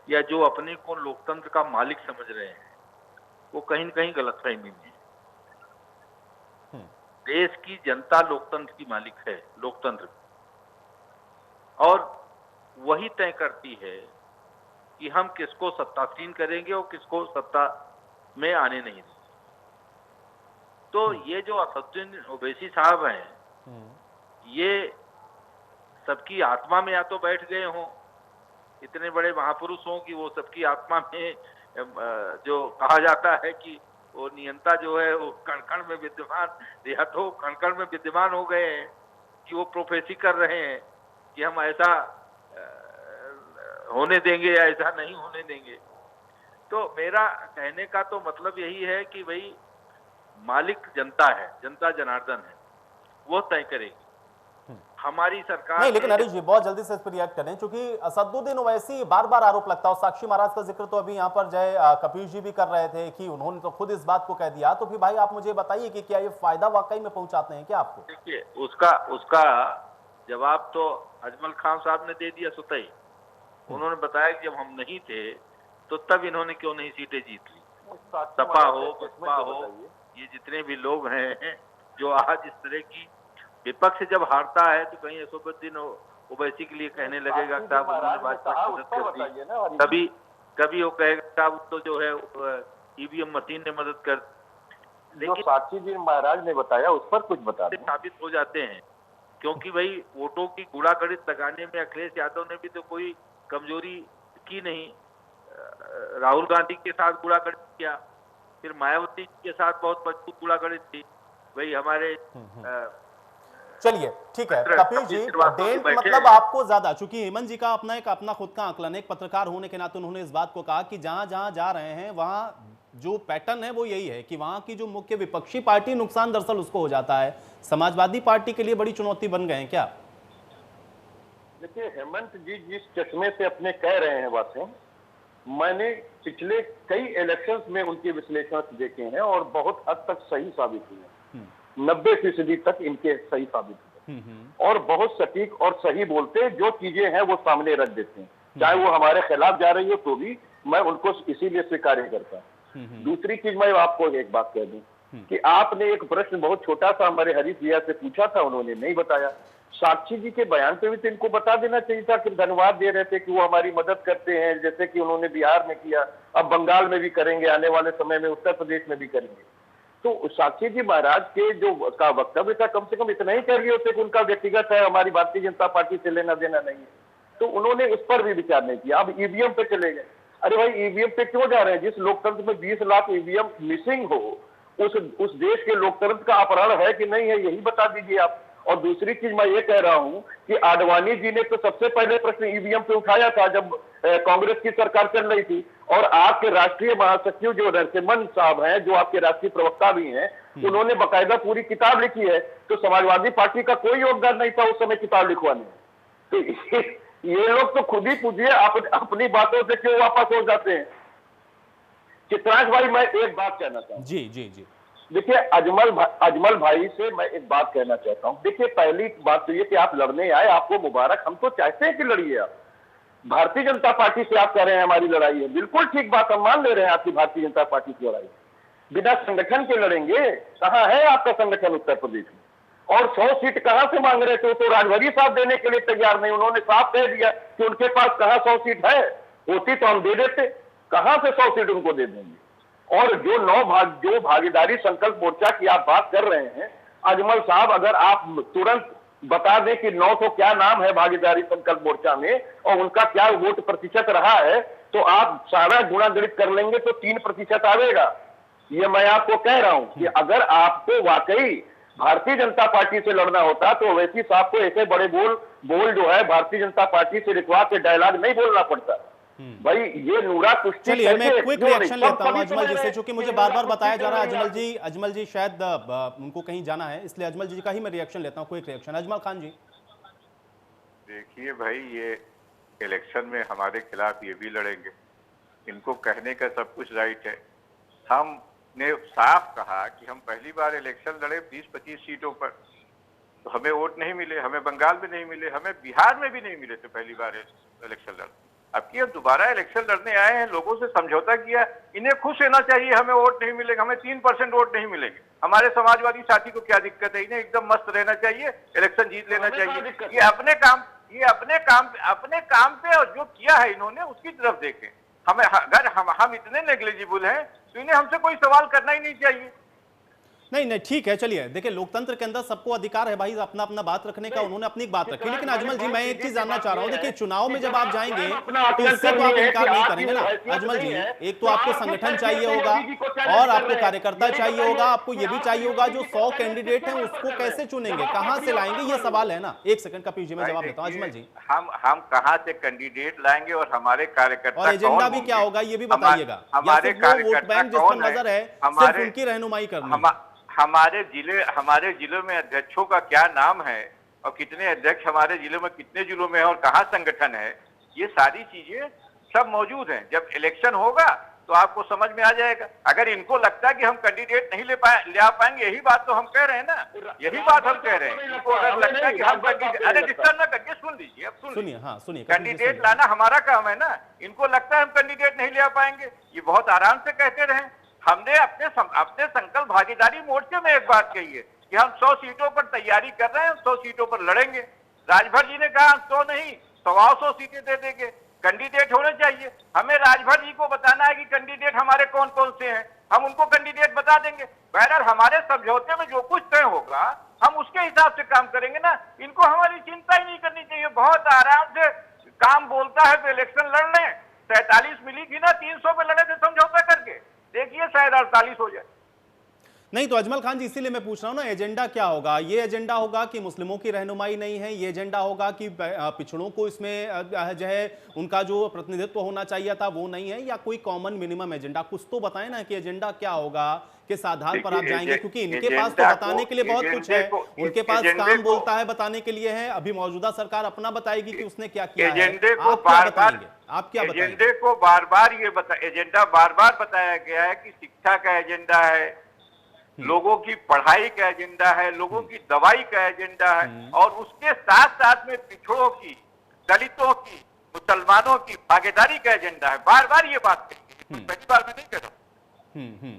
या जो अपने को लोकतंत्र का मालिक समझ रहे हैं, वो कहीं न कहीं गलतफहमी में है। देश की जनता लोकतंत्र की मालिक है, लोकतंत्र, और वही तय करती है कि हम किसको सत्तासीन करेंगे और किसको सत्ता में आने नहीं देंगे। तो ये जो असदुद्दीन ओवैसी साहब हैं, ये सबकी आत्मा में या तो बैठ गए हों, इतने बड़े महापुरुष हों कि वो सबकी आत्मा में जो कहा जाता है कि वो नियंता जो है वो कण-कण में विद्यमान, देहत हो कण-कण में विद्यमान हो गए हैं कि वो प्रोफेसी कर रहे हैं कि हम ऐसा होने देंगे या ऐसा नहीं होने देंगे। तो मेरा कहने का तो मतलब यही है कि भाई मालिक जनता है, जनता जनार्दन है, वो तय करेगी। हमारी सरकार नहीं, लेकिन हरीश जी बहुत जल्दी से इस पर रिएक्ट करें, क्योंकि असदुद्दीन ओवैसी बार बार आरोप लगता है, और साक्षी महाराज का जिक्र तो अभी यहाँ पर जय कपिल जी भी कर रहे थे कि उन्होंने तो खुद इस बात को कह दिया। तो फिर भाई आप मुझे बताइए कि क्या ये फायदा वाकई में पहुंचाते हैं क्या आपको? देखिए, उसका जवाब तो अजमल खान साहब ने दे दिया सुतई। उन्होंने बताया कि जब हम नहीं थे तो तब इन्होंने क्यों नहीं सीटें जीत ली। सपा हो, बसपा हो, ये जितने भी लोग हैं जो आज इस तरह की विपक्ष जब हारता है तो कहीं असदुद्दीन ओवैसी के लिए कहने लगेगा साहब उन्होंने भाजपा की मदद कर दी, कभी वो कहेगा साहब तो जो है ईवीएम मशीन ने मदद कर। लेकिन साक्षी जी महाराज ने बताया उस पर कुछ बता दें। साबित हो जाते हैं, क्योंकि भाई वोटों की गुड़ागड़ित लगाने में अखिलेश यादव ने भी तो कोई कमजोरी की नहीं। राहुल गांधी के साथ गुड़ागड़ित किया, फिर मायावती के साथ बहुत मजबूत गुड़ागड़ित थी। भाई हमारे चलिए ठीक है कपिल जी, डेंट मतलब आपको ज्यादा, चूंकि हेमंत जी का अपना खुद का आकलन है, एक पत्रकार होने के नाते उन्होंने इस बात को कहा कि जहां जहां जा रहे हैं वहां जो पैटर्न है वो यही है कि वहां की जो मुख्य विपक्षी पार्टी नुकसान दरअसल उसको हो जाता है। समाजवादी पार्टी के लिए बड़ी चुनौती बन गए हैं क्या? देखिए, हेमंत जी जिस चश्मे से अपने कह रहे हैं बातें, मैंने पिछले कई इलेक्शंस में उनके विश्लेषण देखे हैं और बहुत हद तक सही साबित हुए हैं। 90% तक इनके सही साबित हुए और बहुत सटीक और सही बोलते, जो चीजें हैं वो सामने रख देते हैं, चाहे वो हमारे खिलाफ जा रही हो तो भी मैं उनको इसीलिए स्वीकार करता हूँ। दूसरी चीज मैं आपको एक बात कह दूं कि आपने एक प्रश्न बहुत छोटा सा हमारे हरीश भैया से पूछा था, उन्होंने नहीं बताया। साक्षी जी के बयान पे भी तो इनको बता देना चाहिए था कि धन्यवाद दे रहे थे कि वो हमारी मदद करते हैं, जैसे कि उन्होंने बिहार में किया, अब बंगाल में भी करेंगे, आने वाले समय में उत्तर प्रदेश में भी करेंगे। तो साक्षी जी महाराज के जो का वक्तव्य था, कम से कम इतना ही कह लिए होते कि उनका व्यक्तिगत है, हमारी भारतीय जनता पार्टी से लेना देना नहीं है, तो उन्होंने उस पर भी विचार नहीं किया। अब ईवीएम पे चले गए। अरे भाई, ईवीएम पे क्यों जा रहे हैं? जिस लोकतंत्र में 20 लाख ईवीएम मिसिंग हो, उस देश के लोकतंत्र का अपहरण है कि नहीं है, यही बता दीजिए आप। और दूसरी चीज मैं ये कह रहा हूं कि आडवाणी जी ने तो सबसे पहले प्रश्न ईवीएम पे उठाया था जब कांग्रेस की सरकार चल रही थी, और आपके राष्ट्रीय महासचिव जो नरसिम्हन साहब हैं, जो आपके राष्ट्रीय प्रवक्ता भी हैं, उन्होंने बाकायदा पूरी किताब लिखी है। तो समाजवादी पार्टी का कोई योगदान नहीं था उस समय किताब लिखवाने में। तो ये लोग तो खुद ही पूछिए अपनी बातों से क्यों वापस हो जाते हैं। चित्रांश भाई, मैं एक बात कहना चाहता हूँ। जी जी जी, देखिए, अजमल भाई से मैं एक बात कहना चाहता हूं। देखिए, पहली बात तो ये कि आप लड़ने आए, आपको मुबारक, हम तो चाहते हैं कि लड़िए आप। भारतीय जनता पार्टी से आप कह रहे हैं हमारी लड़ाई है, बिल्कुल ठीक बात, हम मान ले रहे हैं आपकी भारतीय जनता पार्टी की लड़ाई। बिना संगठन के लड़ेंगे? कहां है आपका संगठन उत्तर प्रदेश में? और 100 सीट कहां से मांग रहे थे? तो राजभरी साहब देने के लिए तैयार नहीं, उन्होंने साफ कह दिया कि उनके पास कहां 100 सीट है, होती तो हम दे देते, कहां से 100 सीट उनको दे देंगे। और जो भागीदारी संकल्प मोर्चा की आप बात कर रहे हैं, अजमल साहब, अगर आप तुरंत बता दें कि 900 क्या नाम है भागीदारी संकल्प मोर्चा में और उनका क्या वोट प्रतिशत रहा है, तो आप सारा गुणा गणित कर लेंगे तो 3% आवेगा। ये मैं आपको कह रहा हूं कि अगर आपको वाकई भारतीय जनता पार्टी से लड़ना होता तो ओवैसी साहब को ऐसे बड़े बोल जो है भारतीय जनता पार्टी से लिखवा के डायलॉग नहीं बोलना पड़ता। भाई ये नूरा कुश्ती चलिए मैं कैसे? क्विक क्यों नहीं? रिएक्शन लेता हूं तभी तो अजमल जी से, मैंने क्योंकि मुझे ये बार बार नूरा बताया कुश्ती जा रहा है चल रही अजमल जी शायद उनको कहीं जाना है, इसलिए अजमल जी का ही मैं रिएक्शन लेता हूं, क्विक रिएक्शन। अजमल खान जी। देखिए भाई, ये इलेक्शन में हमारे खिलाफ ये भी लड़ेंगे, इनको कहने का सब कुछ राइट है। हमने साफ कहा कि हम पहली बार इलेक्शन लड़े 20-25 सीटों पर, तो हमें वोट नहीं मिले, हमें बंगाल में नहीं मिले, हमें बिहार में भी नहीं मिले थे पहली बार इलेक्शन लड़। अब की दोबारा इलेक्शन लड़ने आए हैं, लोगों से समझौता किया, इन्हें खुश रहना चाहिए हमें वोट नहीं मिलेगा, हमें 3% वोट नहीं मिलेंगे। हमारे समाजवादी साथी को क्या दिक्कत है? इन्हें एकदम मस्त रहना चाहिए, इलेक्शन जीत लेना चाहिए। ये अपने काम पे और जो किया है इन्होंने उसकी तरफ देखें। हमें अगर हम इतने नेग्लिजिबल हैं तो इन्हें हमसे कोई सवाल करना ही नहीं चाहिए। नहीं ठीक है, चलिए देखिए लोकतंत्र के अंदर सबको अधिकार है भाई अपना अपना बात रखने का, उन्होंने अपनी बात रखी। लेकिन अजमल जी मैं एक चीज जानना चाह रहा हूं, देखिए चुनाव में जब आप जाएंगे तो इससे तो आप इनकार नहीं करेंगे ना अजमल जी। एक तो आपको संगठन चाहिए होगा और आपको कार्यकर्ता चाहिए होगा, आपको ये भी चाहिए होगा जो 100 कैंडिडेट हैं उसको कैसे चुनेंगे, कहां से लाएंगे, ये सवाल है ना। एक सेकंड का पीछे मैं जवाब देता हूं अजमल जी। हम कहां से कैंडिडेट लाएंगे और हमारे कार्यकर्ता और एजेंडा भी क्या होगा ये भी बताइएगा। हमारे वोट बैंक जिस पर नजर है सिर्फ उनकी रहनुमाई करनी है। हमारे जिलों में अध्यक्षों का क्या नाम है और कितने अध्यक्ष हमारे जिलों में कितने जिलों में है और कहाँ संगठन है, ये सारी चीजें सब मौजूद हैं। जब इलेक्शन होगा तो आपको समझ में आ जाएगा। अगर इनको लगता है कि हम कैंडिडेट नहीं ले आ पाएंगे, यही बात तो हम कह रहे हैं ना, यही बात हम कह रहे हैं। इनको अगर लगता है कि हम कैंडिडेट, अरे डिस्टर्ब ना करिए, सुन लीजिए, अब सुनिए। कैंडिडेट लाना हमारा काम है ना, इनको लगता है हम कैंडिडेट नहीं ले आ पाएंगे, ये बहुत आराम से कहते रहे। हमने अपने संकल्प भागीदारी मोर्चे में एक बात कही है कि हम 100 सीटों पर तैयारी कर रहे हैं, 100 सीटों पर लड़ेंगे। राजभर जी ने कहा 100 नहीं 100 सीटें दे देंगे, कैंडिडेट होने चाहिए। हमें राजभर जी को बताना है कि कैंडिडेट हमारे कौन कौन से हैं, हम उनको कैंडिडेट बता देंगे। बहरहाल हमारे समझौते में जो कुछ तय होगा हम उसके हिसाब से काम करेंगे ना, इनको हमारी चिंता ही नहीं करनी चाहिए। बहुत आराम से काम बोलता है तो इलेक्शन लड़ लें। 47 मिली थी ना, 300 पे लड़े थे समझौता करके, देखिए शायद 48 हो जाए। नहीं तो अजमल खान जी इसीलिए मैं पूछ रहा हूं ना, एजेंडा क्या होगा? ये एजेंडा होगा कि मुस्लिमों की रहनुमाई नहीं है, ये एजेंडा होगा कि पिछड़ों को इसमें जो है उनका जो प्रतिनिधित्व होना चाहिए था वो नहीं है, या कोई कॉमन मिनिमम एजेंडा? कुछ तो बताएं ना कि एजेंडा क्या होगा, किस आधार पर आप जाएंगे, क्योंकि इनके पास तो बताने के लिए बहुत कुछ है, उनके पास काम बोलता है बताने के लिए है। अभी मौजूदा सरकार अपना बताएगी कि उसने क्या किया है, आप क्या बताएंगे? एजेंडे को बार बार बताया गया है कि शिक्षा का एजेंडा है, लोगों की पढ़ाई का एजेंडा है, लोगों की दवाई का एजेंडा है, और उसके साथ साथ में पिछड़ों की, दलितों की, मुसलमानों की भागीदारी का एजेंडा है। बार बार ये बात कही, पहली बार मैं नहीं कह रहा।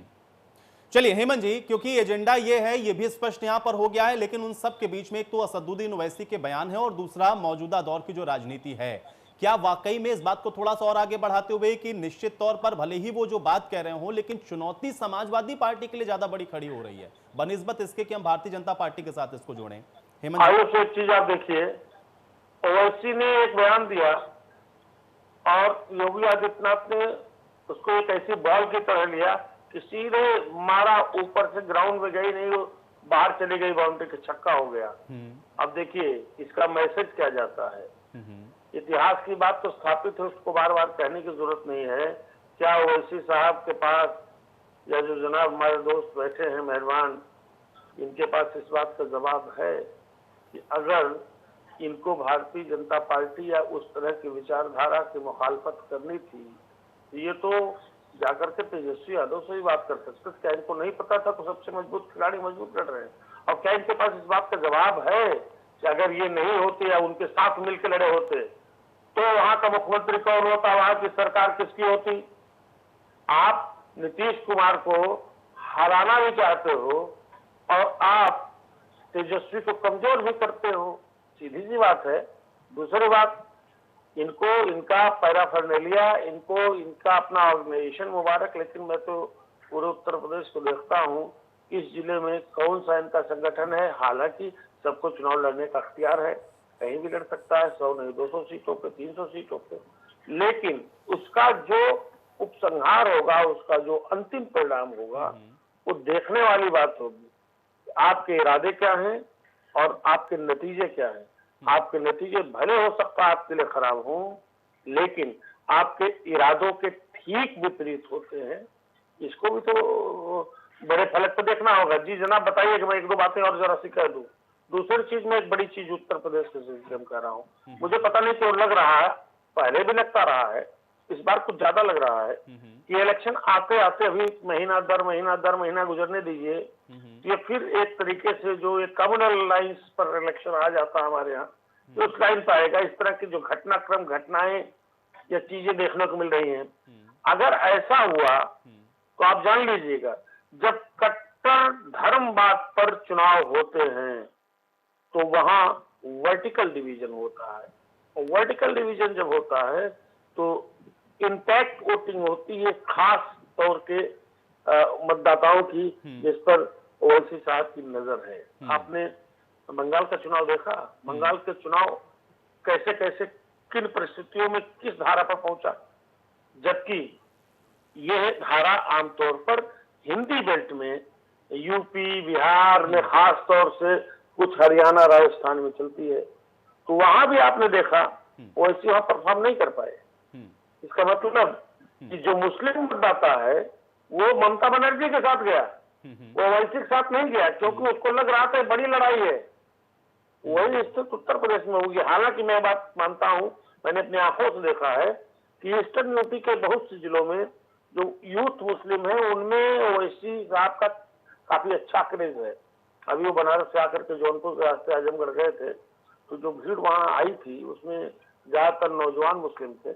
चलिए हेमंत जी, क्योंकि एजेंडा ये है, ये भी स्पष्ट यहां पर हो गया है, लेकिन उन सब के बीच में एक तो असदुद्दीन ओवैसी के बयान है और दूसरा मौजूदा दौर की जो राजनीति है। क्या वाकई में इस बात को थोड़ा सा और आगे बढ़ाते हुए कि निश्चित तौर पर भले ही वो जो बात कह रहे हो, लेकिन चुनौती समाजवादी पार्टी के लिए ज्यादा बड़ी खड़ी हो रही है बनिस्बत इसके कि हम भारतीय जनता पार्टी के साथ इसको जोड़ें? हेमंत आयुष, एक चीज आप देखिए, ओवैसी ने एक बयान दिया और योगी आदित्यनाथ ने उसको एक ऐसी बॉल की तरह लिया कि सीधे मारा, ऊपर से ग्राउंड में गई नहीं, वो बाहर चली गई, बाउंड्री का छक्का हो गया। अब देखिए इसका मैसेज क्या जाता है। इतिहास की बात तो स्थापित है, उसको बार बार कहने की जरूरत नहीं है। क्या ओवैसी साहब के पास या जो जनाब हमारे दोस्त बैठे हैं मेहरबान, इनके पास इस बात का जवाब है कि अगर इनको भारतीय जनता पार्टी या उस तरह की विचारधारा की मुखालफत करनी थी, ये तो जाकर के तेजस्वी यादव से ही बात कर सकते। क्या इनको नहीं पता था कि सबसे मजबूत खिलाड़ी मजबूत लड़ रहे हैं? और क्या इनके पास इस बात का जवाब है कि अगर ये नहीं होते या उनके साथ मिलकर लड़े होते तो वहां का मुख्यमंत्री कौन होता, वहां की सरकार किसकी होती? आप नीतीश कुमार को हराना भी चाहते हो और आप तेजस्वी को कमजोर भी करते हो, सीधी सी बात है। दूसरी बात, इनको इनका पैराफर्नेलिया, इनको इनका अपना ऑर्गेनाइजेशन मुबारक, लेकिन मैं तो पूरे उत्तर प्रदेश को देखता हूँ, इस जिले में कौन सा इनका संगठन है। हालांकि सबको चुनाव लड़ने का अख्तियार है, कहीं भी लड़ सकता है, 100 नहीं 200 सीटों पे, 300 सीटों पे, लेकिन उसका जो उपसंहार होगा, उसका जो अंतिम परिणाम होगा, वो देखने वाली बात होगी। आपके इरादे क्या हैं और आपके नतीजे क्या हैं। आपके नतीजे भले हो सकता है आपके लिए खराब हो, लेकिन आपके इरादों के ठीक विपरीत होते हैं, इसको भी तो बड़े फलक पे देखना होगा। जी जनाब बताइए कि मैं एक दो बातें और जरा सी कह दूं। दूसरी चीज में एक बड़ी चीज उत्तर प्रदेश के सिलसिले में कह रहा हूँ, मुझे पता नहीं क्यों लग रहा है, पहले भी लगता रहा है, इस बार कुछ ज्यादा लग रहा है कि इलेक्शन आते आते अभी महीना दर महीना गुजरने दीजिए, ये फिर एक तरीके से जो एक कम्युनल लाइन्स पर इलेक्शन आ जाता है हमारे यहाँ, तो उस लाइन पर आएगा। इस तरह की जो घटनाक्रम घटनाएं या चीजें देखने को मिल रही हैं, अगर ऐसा हुआ तो आप जान लीजिएगा, जब कट्टर धर्मवाद पर चुनाव होते हैं तो वहां वर्टिकल डिवीजन होता है, और वर्टिकल डिवीजन जब होता है तो इंटैक्ट वोटिंग होती है, खास तौर के मतदाताओं की, जिस पर ओवैसी साहब की नजर है। आपने बंगाल का चुनाव देखा, बंगाल के चुनाव कैसे कैसे किन परिस्थितियों में किस धारा पर पहुंचा, जबकि यह धारा आमतौर पर हिंदी बेल्ट में यूपी बिहार में खास तौर से कुछ हरियाणा राजस्थान में चलती है, तो वहां भी आपने देखा ओवैसी वहां परफॉर्म नहीं कर पाए। इसका मतलब कि जो मुस्लिम मतदाता है वो ममता बनर्जी के साथ गया, वो ओवैसी के साथ नहीं गया, क्योंकि उसको लग रहा था बड़ी लड़ाई है। वही स्थिति उत्तर प्रदेश में होगी। हालांकि मैं बात मानता हूं, मैंने अपनी आंखों से देखा है कि ईस्टर्न यूपी के बहुत से जिलों में जो यूथ मुस्लिम है उनमें ओवैसी साहब का काफी अच्छा क्रेज है। अभी वो बनारस से आकर के जौनपुर के रास्ते आजमगढ़ गए थे, तो जो भीड़ वहां आई थी उसमें ज्यादातर नौजवान मुस्लिम थे,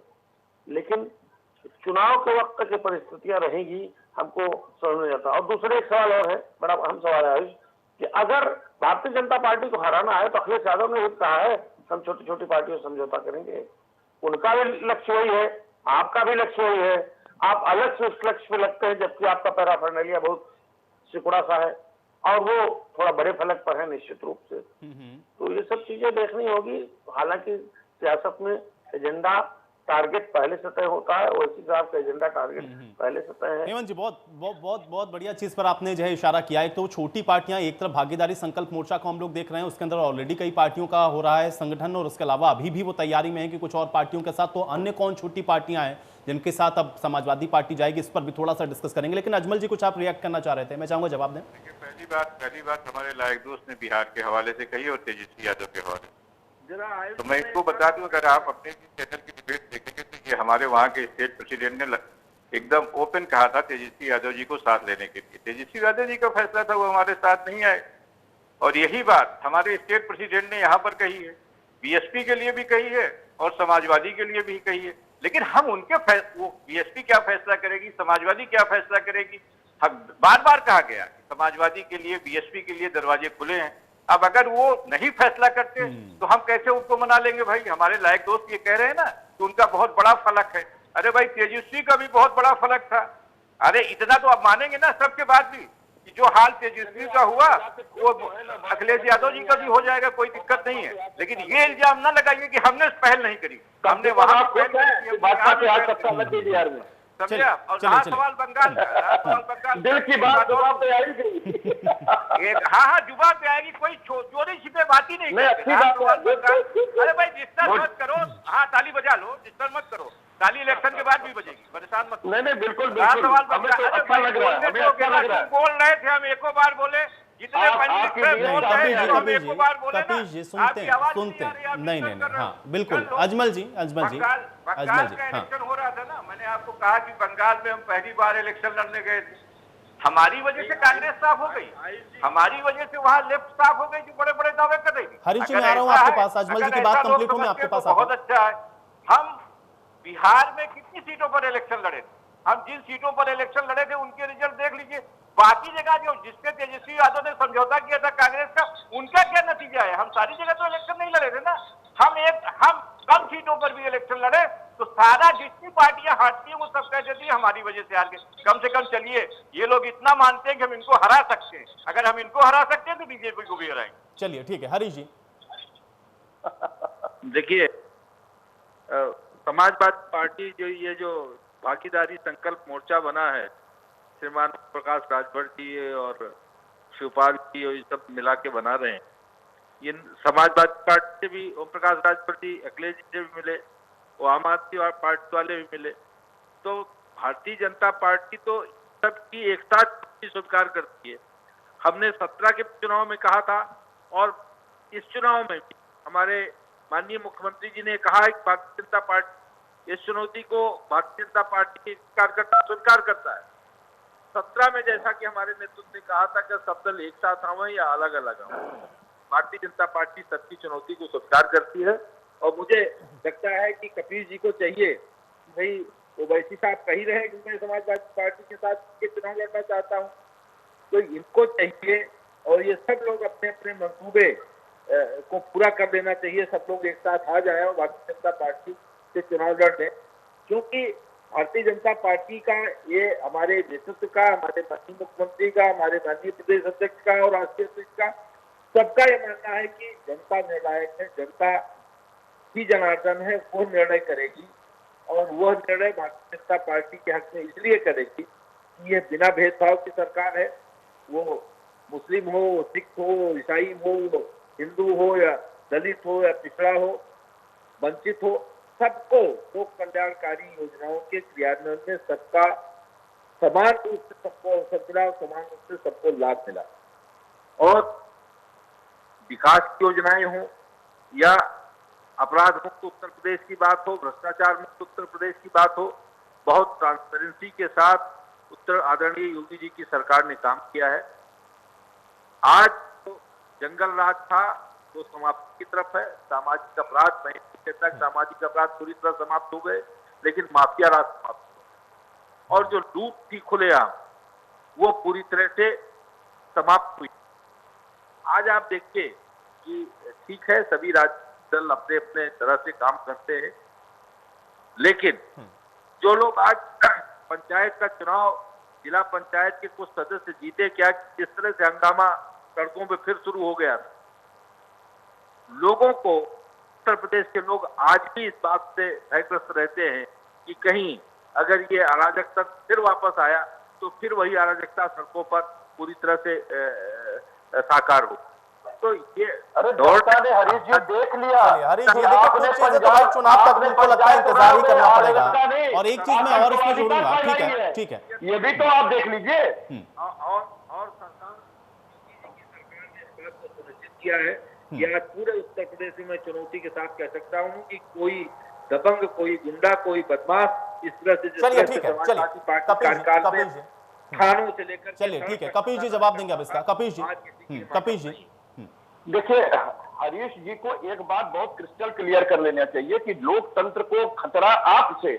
लेकिन चुनाव के वक्त की परिस्थितियां रहेगी हमको समझ में आता। और दूसरा एक सवाल और है, बड़ा अहम सवाल है कि अगर भारतीय जनता पार्टी को हराना है तो अखिलेश यादव ने कहा है हम छोटी छोटी पार्टियों से समझौता करेंगे। उनका भी लक्ष्य वही है, आपका भी लक्ष्य वही है, आप अलग से उस लक्ष्य में लगते हैं, जबकि आपका पैराफर्नालिया बहुत सिकुड़ा सा है और वो थोड़ा बड़े फलक पर है निश्चित रूप से। तो ये सब चीजें देखनी होगी। हालांकि सियासत में एजेंडा टारगेट पहले से तय होता है, ओवैसी साहब का एजेंडा टारगेट पहले से तय है। हेमंत जी बहुत बढ़िया चीज पर आपने जो है इशारा किया है। तो छोटी पार्टियां, एक तरफ भागीदारी संकल्प मोर्चा को हम लोग देख रहे हैं, उसके अंदर ऑलरेडी कई पार्टियों का हो रहा है संगठन, और उसके अलावा अभी भी वो तैयारी में है कि कुछ और पार्टियों के साथ। तो अन्य कौन छोटी पार्टियां हैं जिनके साथ अब समाजवादी पार्टी जाएगी, इस पर भी थोड़ा सा डिस्कस करेंगे। लेकिन अजमल जी कुछ आप रिएक्ट करना चाह रहे थे, मैं चाहूंगा जवाब दें। पहली बात हमारे लायक दोस्त ने बिहार के हवाले से कही और तेजस्वी यादव के हवाले से। तो मैं इसको बता दूं, अगर आप अपने चैनल की डिबेट देखेंगे तो ये हमारे वहाँ के स्टेट प्रेसिडेंट ने एकदम ओपन कहा था तेजस्वी यादव जी को साथ लेने के लिए। तेजस्वी यादव जी का फैसला था, वो हमारे साथ नहीं आए। और यही बात हमारे स्टेट प्रेसिडेंट ने यहाँ पर कही है, बीएसपी के लिए भी कही है और समाजवादी के लिए भी कही है। लेकिन हम उनके वो बीएसपी क्या फैसला करेगी, समाजवादी क्या फैसला करेगी, हम बार बार कहा गया कि समाजवादी के लिए बीएसपी के लिए दरवाजे खुले हैं। अब अगर वो नहीं फैसला करते तो हम कैसे उनको मना लेंगे भाई। हमारे लायक दोस्त ये कह रहे हैं ना कि उनका बहुत बड़ा फलक है। अरे भाई तेजस्वी का भी बहुत बड़ा फलक था। अरे इतना तो आप मानेंगे ना सबके बाद भी कि जो हाल तेजस्वी का हुआ वो अखिलेश यादव जी का भी हो जाएगा, कोई दिक्कत नहीं है। लेकिन ये इल्जाम ना लगाइए कि हमने पहल नहीं करी, हमने वहां समझे। और रहा सवाल बंगाल का, दिल की बात जवाब पे आएगी। हाँ जुबान पे आएगी, कोई चोरी छिपे बात ही नहीं। अरे भाई डिस्टर्ब मत करो, हाँ ताली बजा लो, डिस्टर्ब मत करो, ताली इलेक्शन के बाद भी बजेगी, परेशान मत। नहीं बिल्कुल सवाल बोल रहे थे, हम एको बार बोले, जितने कपीश जी सुनते नहीं, हाँ बिल्कुल। अजमल जी बंगाल का इलेक्शन हो रहा था ना, मैंने आपको कहा कि बंगाल में हम पहली बार इलेक्शन लड़ने गए थे, हमारी वजह से कांग्रेस साफ हो गई, हमारी वजह से वहां लेफ्ट साफ हो गई जो बड़े बड़े दावे कर रही थी। हरीश जी मैं आ रहा हूं आपके पास, अजमल जी की बात कंप्लीट हो, मैं आपके पास बहुत अच्छा है। हम बिहार में कितनी सीटों पर इलेक्शन लड़े थे, हम जिन सीटों पर इलेक्शन लड़े थे उनके रिजल्ट देख लीजिए। बाकी जगह जो जिसपे तेजस्वी यादव ने समझौता किया था कांग्रेस का, उनका क्या नतीजा है। हम सारी जगह तो इलेक्शन नहीं लड़े थे ना, हम कम सीटों पर भी इलेक्शन लड़े तो सारा जितनी पार्टियां हारती हैं वो सब कह देती है हमारी वजह से हार गए। कम से कम चलिए ये लोग इतना मानते हैं कि हम इनको हरा सकते हैं, अगर हम इनको हरा सकते हैं तो बीजेपी को भी हराएंगे। चलिए ठीक है हरीश जी। देखिए समाजवादी पार्टी जो भागीदारी संकल्प मोर्चा बना है, श्रीमान प्रकाश राजभर जी और शिवपाल जी और ये सब मिला के बना रहे हैं। ये समाजवादी पार्टी से भी ओम प्रकाश राजभर जी अखिलेश जी से भी मिले, वो आम आदमी पार्टी वाले भी मिले। तो भारतीय जनता पार्टी तो सबकी एक साथ स्वीकार करती है। हमने 17 के चुनाव में कहा था और इस चुनाव में भी हमारे माननीय मुख्यमंत्री जी ने कहा है कि भारतीय जनता पार्टी इस चुनौती को भारतीय जनता पार्टी के कार्यकर्ता स्वीकार करता है। 17 में जैसा कि हमारे नेतृत्व ने कहा था कि सब दल एक साथ आवे या अलग अलग आवे, भारतीय जनता पार्टी सबकी चुनौती को स्वीकार करती है। और मुझे लगता है कि कपिल जी को चाहिए भाई ओवैसी साहब कही रहे कि मैं समाजवादी पार्टी के साथ के चुनाव लड़ना चाहता हूँ, तो इनको चाहिए और ये सब लोग अपने अपने मंसूबे को पूरा कर देना चाहिए। सब लोग एक साथ आ जाए और भारतीय जनता पार्टी से चुनाव लड़ दें, क्योंकि भारतीय जनता पार्टी का ये हमारे नेतृत्व का, हमारे माननीय मुख्यमंत्री का, हमारे माननीय प्रदेश अध्यक्ष का और राष्ट्रीय अध्यक्ष का सबका ये मानना है कि जनता निर्णायक है, जनता ही जनार्दन है, वो निर्णय करेगी और वह निर्णय भारतीय जनता पार्टी के हक में इसलिए करेगी कि ये बिना भेदभाव की सरकार है। वो मुस्लिम हो, सिख हो, ईसाई हो, हिंदू हो या दलित हो या पिछड़ा हो, वंचित हो, सबको लोक कल्याणकारी योजनाओं के क्रियान्वयन में सबका समान रूप से सबको अवसर मिला, समान रूप से सबको लाभ मिला। और विकास की योजनाएं हो या अपराध मुक्त उत्तर प्रदेश की बात हो, भ्रष्टाचार मुक्त उत्तर प्रदेश की बात हो, बहुत ट्रांसपेरेंसी के साथ उत्तर आदरणीय योगी जी की सरकार ने काम किया है। आज तो जंगल राज था वो समाप्ति की तरफ है, सामाजिक अपराध नहीं कहता, सामाजिक अपराध पूरी तरह समाप्त हो गए, लेकिन माफिया राज समाप्त हो और जो लूट थी खुलेआम वो पूरी तरह से समाप्त हुई। आज आप देखिए कि ठीक है सभी राजनीतिक दल अपने अपने तरह से काम करते हैं, लेकिन जो लोग आज पंचायत का चुनाव, जिला पंचायत के कुछ सदस्य जीते, क्या जिस तरह से हंगामा सड़कों पे फिर शुरू हो गया, लोगों को उत्तर प्रदेश के लोग आज भी इस बात से भयग्रस्त रहते हैं कि कहीं अगर ये अराजकता फिर वापस आया तो फिर वही अराजकता सड़कों पर पूरी तरह से साकार हो। तो ये जनता ने हरीश जी देख लिया, हरीश जी देखिए कुछ चीजें तो भाई चुनाव तक मुझको लगता है इंतजार ही करना पड़ेगा। और एक चीज मैं और इसमें जोड़ूंगा, ठीक है ठीक है, ये भी तो आप देख लीजिए। और सरकार ने इस बात को सुनिश्चित किया है कि आज पूरे उत्तर प्रदेश में मैं चुनौती के साथ कह सकता हूँ कि कोई दबंग, कोई गुंडा, कोई बदमाश इस तरह से चलिए ठीक है, चलिए कार्यकाल में थानों से लेकर, चलिए ठीक है, कपिल जी जवाब देंगे अब इसका। कपिल जी देखिए, हरीश जी को एक बात बहुत क्रिस्टल क्लियर कर लेना चाहिए कि लोकतंत्र को खतरा आपसे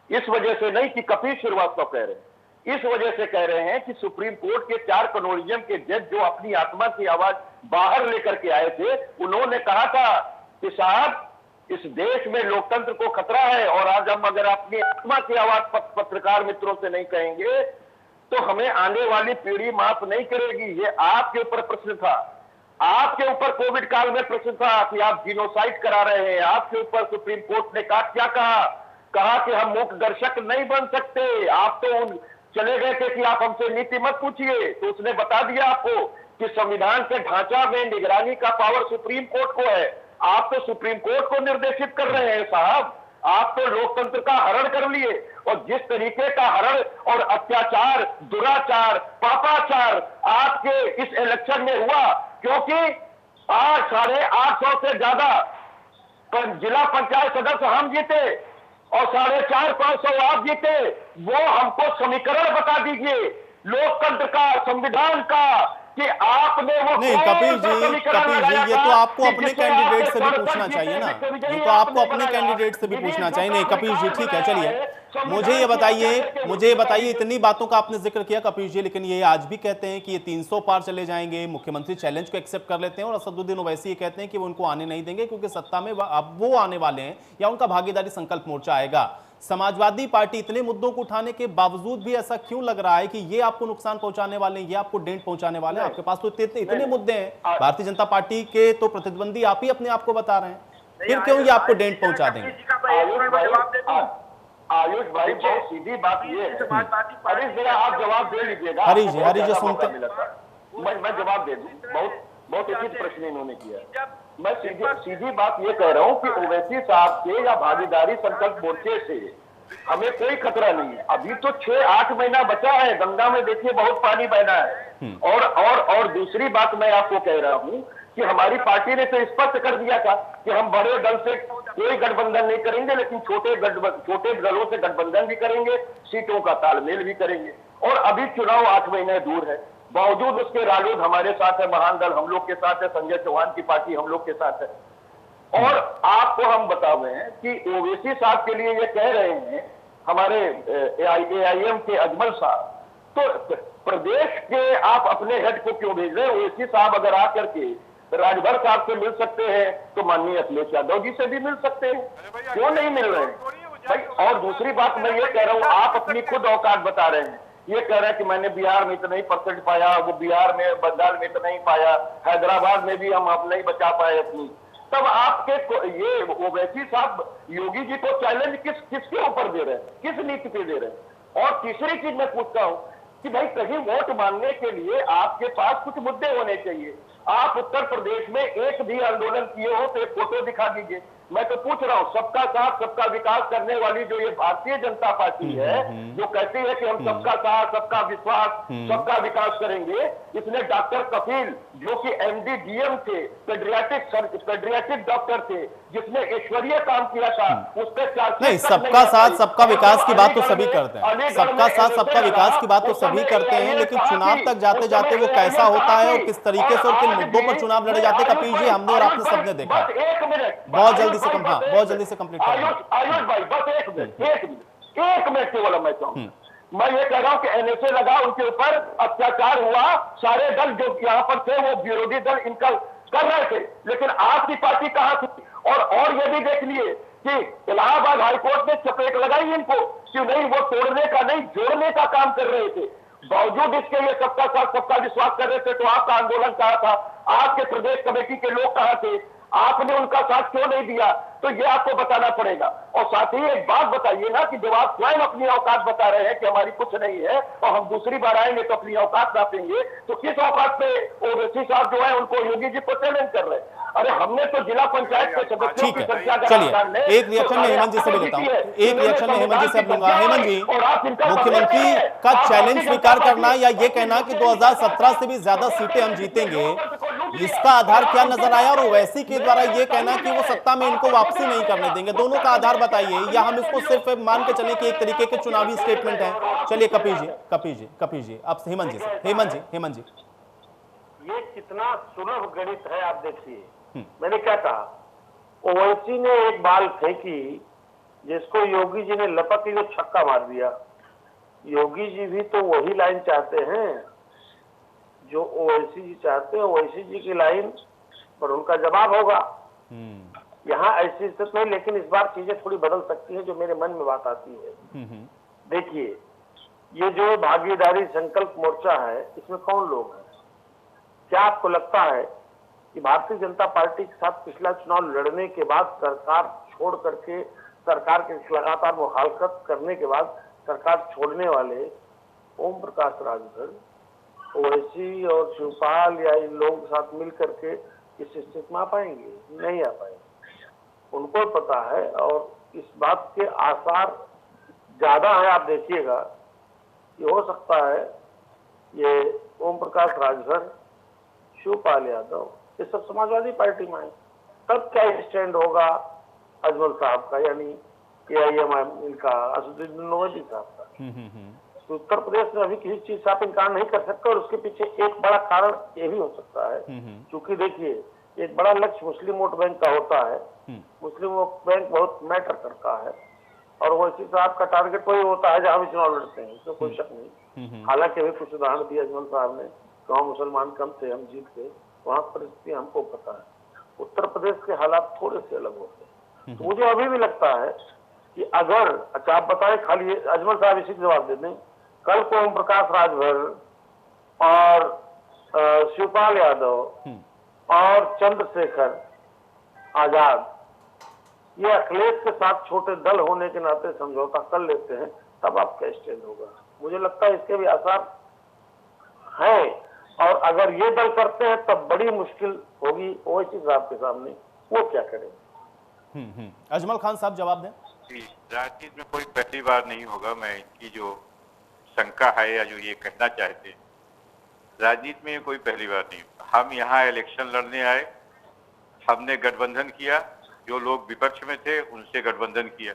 इस वजह से नहीं कि कपिल श्रीवास्तव कह रहे हैं, इस वजह से कह रहे हैं कि सुप्रीम कोर्ट के 4 कनोरियम के जज जो अपनी आत्मा की आवाज बाहर लेकर के आए थे, उन्होंने कहा था कि साहब इस देश में लोकतंत्र को खतरा है और आज हम अगर अपनी आत्मा की आवाज पत्रकार मित्रों से नहीं कहेंगे तो हमें आने वाली पीढ़ी माफ नहीं करेगी। ये आपके ऊपर प्रश्न था, आपके ऊपर कोविड काल में प्रश्न था कि आप जीनोसाइड करा रहे हैं। आपके ऊपर सुप्रीम कोर्ट ने क्या कहा कि हम मूक दर्शक नहीं बन सकते। आप तो चले गए थे कि आप हमसे नीति मत पूछिए, तो उसने बता दिया आपको कि संविधान के ढांचा में निगरानी का पावर सुप्रीम कोर्ट को है। आप तो सुप्रीम कोर्ट को निर्देशित कर रहे हैं साहब, आप तो लोकतंत्र का हरण कर लिए। और जिस तरीके का हरण और अत्याचार, दुराचार, पापाचार आपके इस इलेक्शन में हुआ, क्योंकि आज 850 से ज्यादा जिला पंचायत सदस्य हम जीते और 450-500 आप जीते, वो हमको समीकरण बता दीजिए लोकतंत्र का, संविधान का, कि आपने वो नहीं। कपिल जी ये तो आपको अपने कैंडिडेट से भी पूछना चाहिए ना, ये तो आपको अपने कैंडिडेट से भी पूछना चाहिए। नहीं कपिल जी ठीक है, चलिए मुझे ये बताइए इतनी बातों का आपने जिक्र किया कपिल जी, लेकिन ये आज भी कहते हैं कि ये 300 पार चले जाएंगे, मुख्यमंत्री चैलेंज को एक्सेप्ट कर लेते हैं और असदुद्दीन ओवैसी ये कहते हैं कि वो उनको आने नहीं देंगे क्योंकि सत्ता में अब वो आने वाले हैं या उनका भागीदारी संकल्प मोर्चा आएगा। समाजवादी पार्टी इतने मुद्दों को उठाने के बावजूद भी ऐसा क्यों लग रहा है कि ये आपको नुकसान पहुंचाने वाले हैं, ये आपको डेंट पहुंचाने वाले हैं? आपके पास तो इतने मुद्दे हैं, भारतीय जनता पार्टी के तो प्रतिद्वंदी आप ही अपने आप को बता रहे हैं, फिर क्यों ये आपको डेंट पहुंचा देंगे? आयुष भाई बहुत सीधी बात ये है, हरीश जरा आप जवाब दे लीजिएगा। हरीश जी सुनते, मैं जवाब दे दूं, बहुत बहुत उचित प्रश्न इन्होंने किया। मैं सीधी बात ये कह रहा हूँ कि ओवैसी साहब के या भागीदारी संकल्प मोर्चे से हमें कोई खतरा नहीं है। अभी तो 6-8 महीना बचा है, गंगा में देखिए बहुत पानी बहना है। और दूसरी बात मैं आपको कह रहा हूँ कि हमारी पार्टी ने तो स्पष्ट कर दिया था कि हम बड़े दल से कोई गठबंधन नहीं करेंगे, लेकिन छोटे दलों से गठबंधन भी करेंगे, सीटों का तालमेल भी करेंगे। और अभी चुनाव 8 महीने दूर है, बावजूद उसके रालोद हमारे साथ है, महान दल हम लोग के साथ है, संजय चौहान की पार्टी हम लोग के साथ है। और आपको हम बता रहे हैं कि ओवैसी साहब के लिए ये कह रहे हैं हमारे AIM के अजमल साहब, तो प्रदेश के आप अपने हेड को क्यों भेज रहे हैं? ओवैसी साहब अगर आकर के राजभर साहब से मिल सकते हैं तो माननीय अखिलेश यादव जी से भी मिल सकते हैं, क्यों नहीं मिल रहे हैं भाई? और दूसरी बात मैं ये कह रहा हूँ, आप अपनी खुद औकात बता रहे हैं, ये कह रहे हैं कि मैंने बिहार में इतना ही % पाया, वो बिहार में बंगाल में इतना ही पाया, हैदराबाद में भी हम नहीं बचा पाए अपनी। तब आपके ये ओवैसी साहब योगी जी को चैलेंज किसके ऊपर दे रहे हैं, किस नीति पे दे रहे हैं? और तीसरी चीज मैं पूछता हूं कि भाई कहीं वोट मांगने के लिए आपके पास कुछ मुद्दे होने चाहिए। आप उत्तर प्रदेश में एक भी आंदोलन किए हो तो एक फोटो दिखा दीजिए। मैं तो पूछ रहा हूं, सबका साथ सबका विकास करने वाली जो ये भारतीय जनता पार्टी है, जो कहती है कि हम सबका साथ सबका विश्वास सबका विकास करेंगे, इसने डॉक्टर कपिल जो कि MD DM थे, पेडियाट्रिक डॉक्टर थे, जिसने ऐश्वर्य काम किया था, उस पर नहीं, सबका साथ सबका विकास की बात तो सभी करते हैं, सबका साथ सबका विकास की बात तो सभी करते हैं, लेकिन चुनाव तक जाते जाते वो कैसा होता है और किस तरीके से और किन मुद्दों पर चुनाव लड़े जाते हैं, कपिल जी हमने और आपने सबने देखा। बहुत जल्दी से बहुत जल्दी से कंप्लीट करें। आयुष भाई बस एक मिनट केवल मैं चाहूंगा। मैं ये कह रहा हूं कि NSA लगा, उनके ऊपर अत्याचार हुआ, सारे दल जो यहाँ पर थे वो विरोधी दल इनका कर रहे थे, लेकिन आपकी पार्टी कहां थी? और ये भी देख लिए कि इलाहाबाद हाईकोर्ट ने चपेट लगाई इनको कि नहीं वो तोड़ने का नहीं जोड़ने का काम कर रहे थे। बावजूद इसके ये सबका साथ सबका विश्वास कर रहे थे, तो आपका आंदोलन कहां था? आपके प्रदेश कमेटी के लोग कहां थे? आपने उनका साथ क्यों नहीं दिया? तो ये आपको बताना पड़ेगा। और साथ ही एक बात बताइए ना कि जब आप स्वयं अपनी औकात बता रहे हैं कि हमारी कुछ नहीं है और हम दूसरी बार आएंगे तो अपनी औकात नापेंगे, तो किस औकात पे ओवैसी साहब जो है उनको योगी जी को चैलेंज कर रहे हैं? अरे हमने तो जिला पंचायत के सदस्यों की संख्या, चलिए एक रिएक्शन में हेमंत जी से भी लेता हूं, एक रिएक्शन में हेमंत जी से लूंगा। हेमंत जी, मुख्यमंत्री का चैलेंज स्वीकार करना या ये कहना कि 2017 से भी ज्यादा सीटें हम जीतेंगे, इसका आधार क्या नजर आया? और ओवैसी के द्वारा ये कहना कि वो सत्ता में इनको वापसी नहीं करने देंगे, दोनों का आधार बताइए, या हम इसको सिर्फ मान के चलें कि एक तरीके के चुनावी स्टेटमेंट है? चलिए कपिल जी अब हेमंत जी ये कितना सुलभ गणित है आप देखिए। मैंने क्या कहा, ओवैसी ने एक बाल फेंकी जिसको योगी जी ने लपक के छक्का मार दिया। योगी जी भी तो वही लाइन चाहते हैं जो ओवैसी जी चाहते हैं, ओवैसी जी की लाइन पर उनका जवाब होगा। यहाँ ऐसी स्थिति नहीं, लेकिन इस बार चीजें थोड़ी बदल सकती हैं, जो मेरे मन में बात आती है। देखिए, ये जो भागीदारी संकल्प मोर्चा है, इसमें कौन लोग हैं? क्या आपको लगता है कि भारतीय जनता पार्टी के साथ पिछला चुनाव लड़ने के बाद सरकार छोड़ करके, सरकार के लगातार मुखालफत करने के बाद सरकार छोड़ने वाले ओम प्रकाश राजभर, ओवैसी और शिवपाल या इन लोगों के साथ मिल करके इस स्थिति में आ पाएंगे? नहीं आ पाएंगे। उनको पता है और इस बात के आसार ज्यादा है। आप देखिएगा कि हो सकता है ये ओम प्रकाश राजभर, शिवपाल यादव, ये सब समाजवादी पार्टी में है। तब क्या स्टैंड होगा अजमल साहब का, यानी AIM इनका, असदुद्दीन ओवैसी साहब का? तो उत्तर प्रदेश में अभी किसी चीज से आप इनकार नहीं कर सकते। और उसके पीछे एक बड़ा कारण ये भी हो सकता है, क्योंकि देखिए एक बड़ा लक्ष्य मुस्लिम वोट बैंक का होता है, मुस्लिम वोट बैंक बहुत मैटर करता है, और ओवैसी साहब का टारगेट वही होता है जहां भी चुनाव लड़ते हैं, इसमें कोई शक नहीं। हालांकि अभी कुछ उदाहरण दिया अजमल साहब ने, वहाँ मुसलमान कम थे, हम जीत गए, वहाँ परिस्थिति हमको पता है। उत्तर प्रदेश के हालात थोड़े से अलग होते हैं। तो मुझे अभी भी लगता है कि अगर, अच्छा आप बताएं, खाली अजमल साहब इसी का जवाब दे दें, कल को ओम प्रकाश राजभर और शिवपाल यादव और चंद्रशेखर आजाद ये अखिलेश के साथ छोटे दल होने के नाते समझौता कर लेते हैं, तब आपका स्टैंड होगा। मुझे लगता है इसके भी आसार हैं। और अगर ये दल करते हैं तब बड़ी मुश्किल होगी ओवैसी साहब के सामने, वो क्या करें। अजमल खान साहब जवाब दें। जी, राजनीति में कोई पहली बार नहीं होगा। मैं इनकी जो शंका है या जो ये कहना चाहते हैं, राजनीति में कोई पहली बार नहीं होगा। हम यहाँ इलेक्शन लड़ने आए, हमने गठबंधन किया, जो लोग विपक्ष में थे उनसे गठबंधन किया,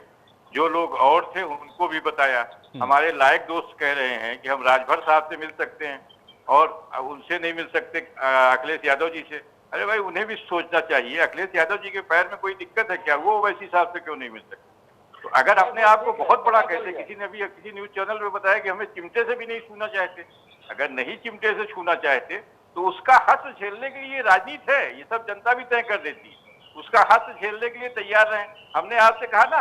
जो लोग और थे उनको भी बताया। हमारे लायक दोस्त कह रहे हैं कि हम राजभर साहब से मिल सकते हैं और उनसे नहीं मिल सकते अखिलेश यादव जी से। अरे भाई, उन्हें भी सोचना चाहिए, अखिलेश यादव जी के पैर में कोई दिक्कत है क्या? वो ओवैसी साहब से क्यों नहीं मिल सकते? तो अगर अपने आप को बहुत बड़ा कहते, किसी ने भी किसी न्यूज चैनल में बताया कि हमें चिमटे से भी नहीं छूना चाहते, अगर नहीं चिमटे से छूना चाहते तो उसका हस्त झेलने के लिए राजनीति है, ये सब जनता भी तय कर देती है। उसका हस्त झेलने के लिए तैयार रहे। हमने आपसे कहा ना,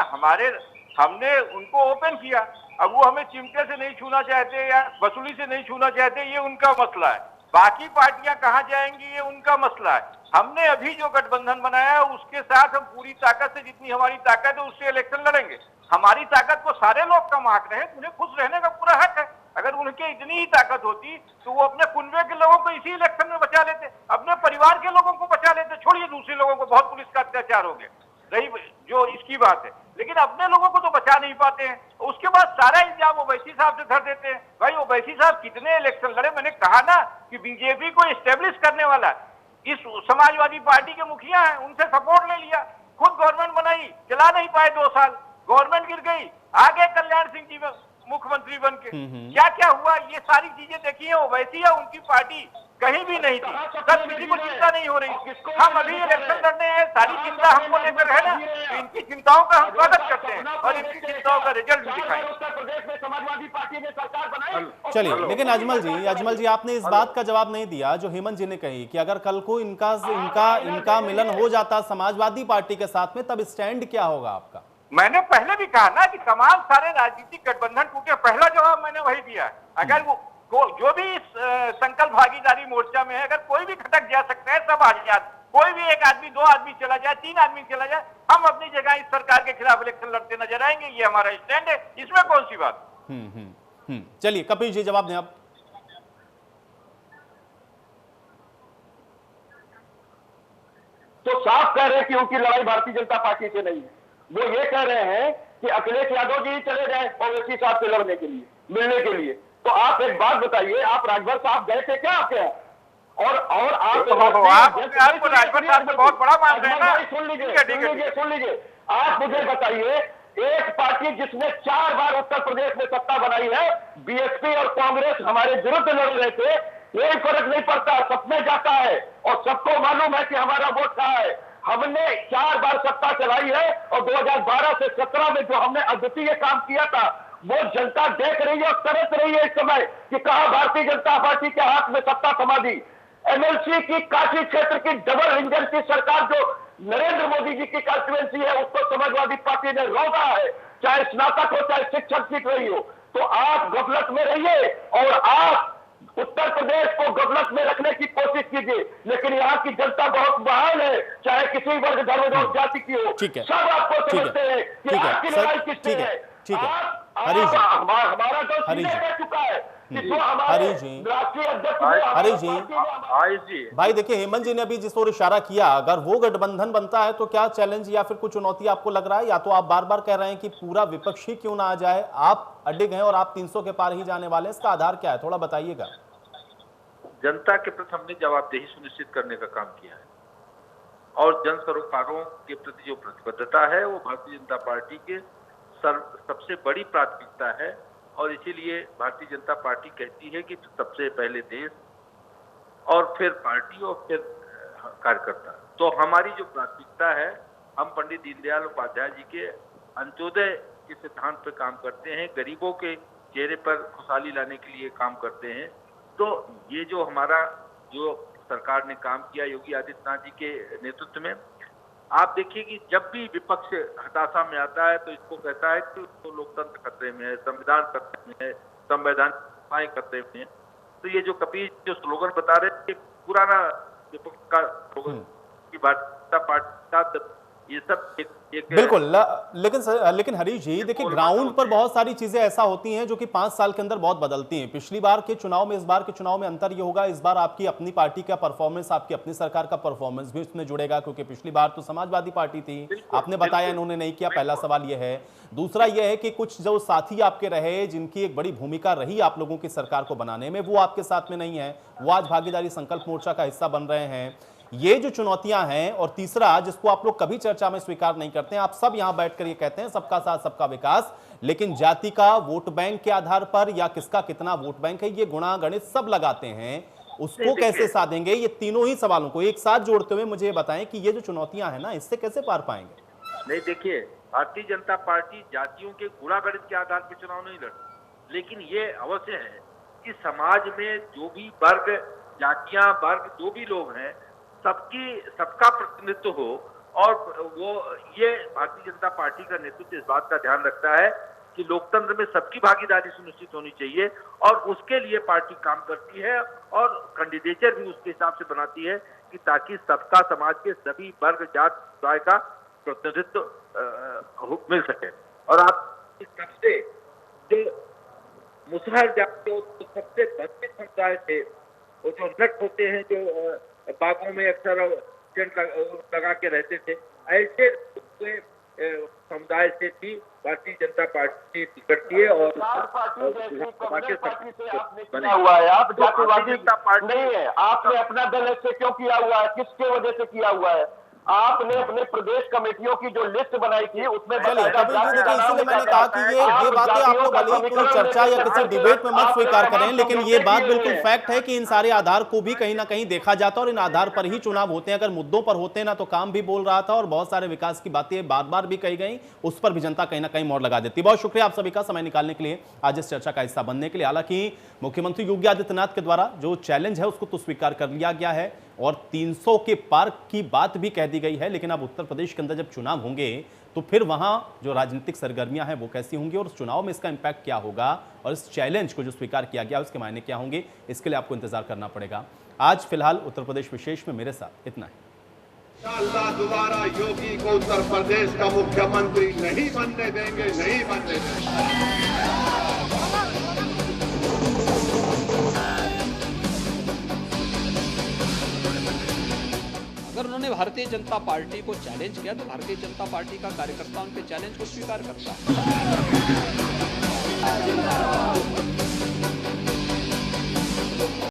हमने उनको ओपन किया, अब वो हमें चिमटे से नहीं छूना चाहते या वसूली से नहीं छूना चाहते, ये उनका मसला है। बाकी पार्टियां कहां जाएंगी ये उनका मसला है। हमने अभी जो गठबंधन बनाया है उसके साथ हम पूरी ताकत से, जितनी हमारी ताकत है उससे इलेक्शन लड़ेंगे। हमारी ताकत को सारे लोग कम आंक रहे हैं, उन्हें खुश रहने का पूरा हक है। अगर उनके इतनी ही ताकत होती तो वो अपने कुनबे के लोगों को इसी इलेक्शन में बचा लेते, अपने परिवार के लोगों को बचा लेते, छोड़िए दूसरे लोगों को, बहुत पुलिस का अत्याचार हो गया, रही जो इसकी बात है, लेकिन अपने लोगों को तो बचा नहीं पाते हैं। उसके बाद सारा इल्जाम ओवैसी साहब से धर देते हैं। भाई, ओवैसी साहब कितने इलेक्शन लड़े? मैंने कहा ना कि बीजेपी को एस्टेब्लिश करने वाला इस समाजवादी पार्टी के मुखिया हैं, उनसे सपोर्ट ले लिया, खुद गवर्नमेंट बनाई, चला नहीं पाए 2 साल, गवर्नमेंट गिर गई, आगे कल्याण सिंह जी मुख्यमंत्री बन के क्या क्या हुआ, ये सारी चीजें देखी है। ओवैसी या उनकी पार्टी कहीं भी नहीं थी, सब किसी को चिंता नहीं हो रही। हम अभी इलेक्शन लड़ने हैं, सारी चिंता हमको लेकर है ना, तो इनकी चिंताओं का हम स्वागत करते हैं और इनकी चिंताओं का रिजल्ट भी दिखाएंगे। उत्तर प्रदेश में समाजवादी पार्टी ने सरकार बनाई। चलिए, लेकिन अजमल जी आपने इस बात का जवाब नहीं दिया जो हेमंत जी ने कही कि अगर कल को इनका मिलन हो जाता समाजवादी पार्टी के साथ में, तब स्टैंड क्या होगा आपका? मैंने पहले भी कहा ना कि तमाम सारे राजनीतिक गठबंधन टूटे, पहला जवाब मैंने वही दिया। अगर वो जो भी इस संकल्प भागीदारी मोर्चा में है, अगर कोई भी खटक जा सकता है, सब आजाद, कोई भी एक आदमी, 2 आदमी चला जाए, 3 आदमी चला जाए, हम अपनी जगह इस सरकार के खिलाफ इलेक्शन लड़ते नजर आएंगे। ये हमारा स्टैंड है, इसमें कौन सी बात। चलिए कपिल जी जवाब दें आप। तो साफ कह रहे हैं कि उनकी लड़ाई भारतीय जनता पार्टी से नहीं है। वो ये कह रहे हैं कि अखिलेश यादव जी चले गए ओवैसी साहब से लड़ने के लिए, मिलने के लिए। तो आप एक बात बताइए, आप राजभर साहब गए थे क्या आपके यहाँ? और आप राजभर साहब से बहुत बड़ा मान रहे हैं ना। सुन लीजिए, आप मुझे बताइए, एक पार्टी जिसने 4 बार उत्तर प्रदेश में सत्ता बनाई है, बीएसपी और कांग्रेस हमारे विरुद्ध लड़ रहे थे, कोई फर्क नहीं पड़ता, सब में जाता है और सबको मालूम है कि हमारा वोट कहाँ है। हमने 4 बार सत्ता चलाई है और 2012 से 17 में जो हमने अद्वितीय काम किया था वो जनता देख रही है और तरस रही है इस समय कि कहां भारतीय जनता पार्टी के हाथ में सत्ता समा दी। एमएलसी की काशी क्षेत्र की डबल इंजन की सरकार जो नरेंद्र मोदी जी की कॉन्स्टिट्यूएंसी है उसको समाजवादी पार्टी ने रोका है, चाहे स्नातक हो चाहे शिक्षक सीट रही हो। तो आप गफलत में रहिए और आप उत्तर प्रदेश को गफलत में रखने की कोशिश कीजिए, लेकिन यहाँ की जनता बहुत महान है, चाहे किसी वर्ग धर्म और जाति की हो, सब आपको समझते हैं कि आपकी लड़ाई किससे है। हमारा तो सीधे कह चुका है कि जो हमारे राष्ट्रीय अध्यक्ष जी भाई देखिए, हेमंत जी ने अभी जिस ओर इशारा किया, अगर वो गठबंधन बनता है तो क्या चैलेंज या फिर कुछ चुनौती आपको लग रहा है? या तो आप बार बार कह रहे हैं कि पूरा विपक्ष ही क्यों ना आ जाए, आप अडिग हैं और आप 300 के पार ही जाने वाले हैं, इसका आधार क्या है, थोड़ा बताइएगा। जनता के प्रति हमने जवाबदेही सुनिश्चित करने का काम किया है और जन सरोकारों के प्रति जो प्रतिबद्धता है वो भारतीय जनता पार्टी के सबसे बड़ी प्राथमिकता है। और इसीलिए भारतीय जनता पार्टी कहती है कि सबसे पहले देश और फिर पार्टी और फिर कार्यकर्ता। तो हमारी जो प्राथमिकता है, हम पंडित दीनदयाल उपाध्याय जी के अंत्योदय के सिद्धांत पर काम करते हैं, गरीबों के चेहरे पर खुशहाली लाने के लिए काम करते हैं। तो ये जो हमारा जो सरकार ने काम किया योगी आदित्यनाथ जी के नेतृत्व में, आप देखिए कि जब भी विपक्ष हताशा में आता है तो इसको कहता है कि तो लोकतंत्र खतरे में है, संविधान खतरे में है, संवैधानिक खतरे में है। तो ये जो कपिल जो स्लोगन बता रहे थे, पुराना विपक्ष का स्लोगन की भारतीय जनता पार्टी ये सब एक बिल्कुल। लेकिन हरीश जी देखिए, ग्राउंड पर बहुत सारी चीजें ऐसा होती हैं जो कि 5 साल के अंदर बहुत बदलती हैं। पिछली बार के चुनाव में इस बार के चुनाव में अंतर ये होगा, इस बार आपकी अपनी पार्टी का परफॉर्मेंस, आपकी अपनी सरकार का परफॉर्मेंस भी उसमें जुड़ेगा, क्योंकि पिछली बार तो समाजवादी पार्टी थी, आपने बताया इन्होंने नहीं किया। पहला सवाल यह है। दूसरा यह है कि कुछ जो साथी आपके रहे, जिनकी एक बड़ी भूमिका रही आप लोगों की सरकार को बनाने में, वो आपके साथ में नहीं है, वो आज भागीदारी संकल्प मोर्चा का हिस्सा बन रहे हैं। ये जो चुनौतियां हैं, और तीसरा जिसको आप लोग कभी चर्चा में स्वीकार नहीं करते हैं, आप सब यहां बैठकर ये कहते हैं सबका साथ सबका विकास, लेकिन जाति का वोट बैंक के आधार पर या किसका कितना वोट बैंक है, ये गुणा गणित सब लगाते हैं, उसको कैसे साधेंगे? ये तीनों ही सवालों को एक साथ जोड़ते हुए मुझे ये बताएं कि ये जो चुनौतियां हैं ना, इससे कैसे पार पाएंगे? नहीं, देखिए, भारतीय जनता पार्टी जातियों के गुणा गणित के आधार पर चुनाव नहीं लड़ती, लेकिन ये अवश्य है कि समाज में जो भी वर्ग, जातियां, वर्ग जो भी लोग हैं, सबका प्रतिनिधित्व हो। और वो ये भारतीय जनता पार्टी का नेतृत्व इस बात का ध्यान रखता है कि लोकतंत्र में सबकी भागीदारी सुनिश्चित होनी चाहिए, और उसके लिए पार्टी काम करती है और कैंडिडेचर भी उसके हिसाब से बनाती है कि ताकि सबका, समाज के सभी वर्ग, जात, समुदाय का प्रतिनिधित्व मिल सके। और आप इस सबसे जो मुसहर जाते, सबसे वंचित समुदाय थे, वो जो नट होते हैं, जो बागों में अक्सर टेंट लगा के रहते थे, ऐसे समुदाय से भी भारतीय जनता पार्टी करती है। और हुआ है, आप जातिवादी नहीं है, आपने अपना दल ऐसे क्यों किया हुआ है, किसके वजह से किया हुआ है? आपने अपने प्रदेश कमेटियों की जो लिस्ट बनाई थी उसमें इसीलिए मैंने कहा कि ये बातें आप लोग भले ही कोई चर्चा या किसी डिबेट में मत स्वीकार करें, लेकिन ये बात बिल्कुल फैक्ट है कि इन सारे आधार को भी कहीं ना कहीं देखा जाता है और इन आधार पर ही चुनाव होते हैं। अगर मुद्दों पर होते ना तो काम भी बोल रहा था और बहुत सारे विकास की बातें बार बार भी कही गई, उस पर भी जनता कहीं ना कहीं मोड़ लगा देती। बहुत शुक्रिया आप सभी का समय निकालने के लिए, आज इस चर्चा का हिस्सा बनने के लिए। हालांकि मुख्यमंत्री योगी आदित्यनाथ के द्वारा जो चैलेंज है उसको तो स्वीकार कर लिया गया है और 300 के पार की बात भी कह दी गई है, लेकिन अब उत्तर प्रदेश के अंदर जब चुनाव होंगे तो फिर वहां जो राजनीतिक सरगर्मियां हैं वो कैसी होंगी और उस चुनाव में इसका इंपैक्ट क्या होगा और इस चैलेंज को जो स्वीकार किया गया उसके मायने क्या होंगे, इसके लिए आपको इंतजार करना पड़ेगा। आज फिलहाल उत्तर प्रदेश विशेष में मेरे साथ इतना ही। इंशाअल्लाह दोबारा योगी को उत्तर प्रदेश का मुख्यमंत्री नहीं बनने देंगे, नहीं बनने देंगे। अगर उन्होंने भारतीय जनता पार्टी को चैलेंज किया तो भारतीय जनता पार्टी का कार्यकर्ता उनके चैलेंज को स्वीकार करता है।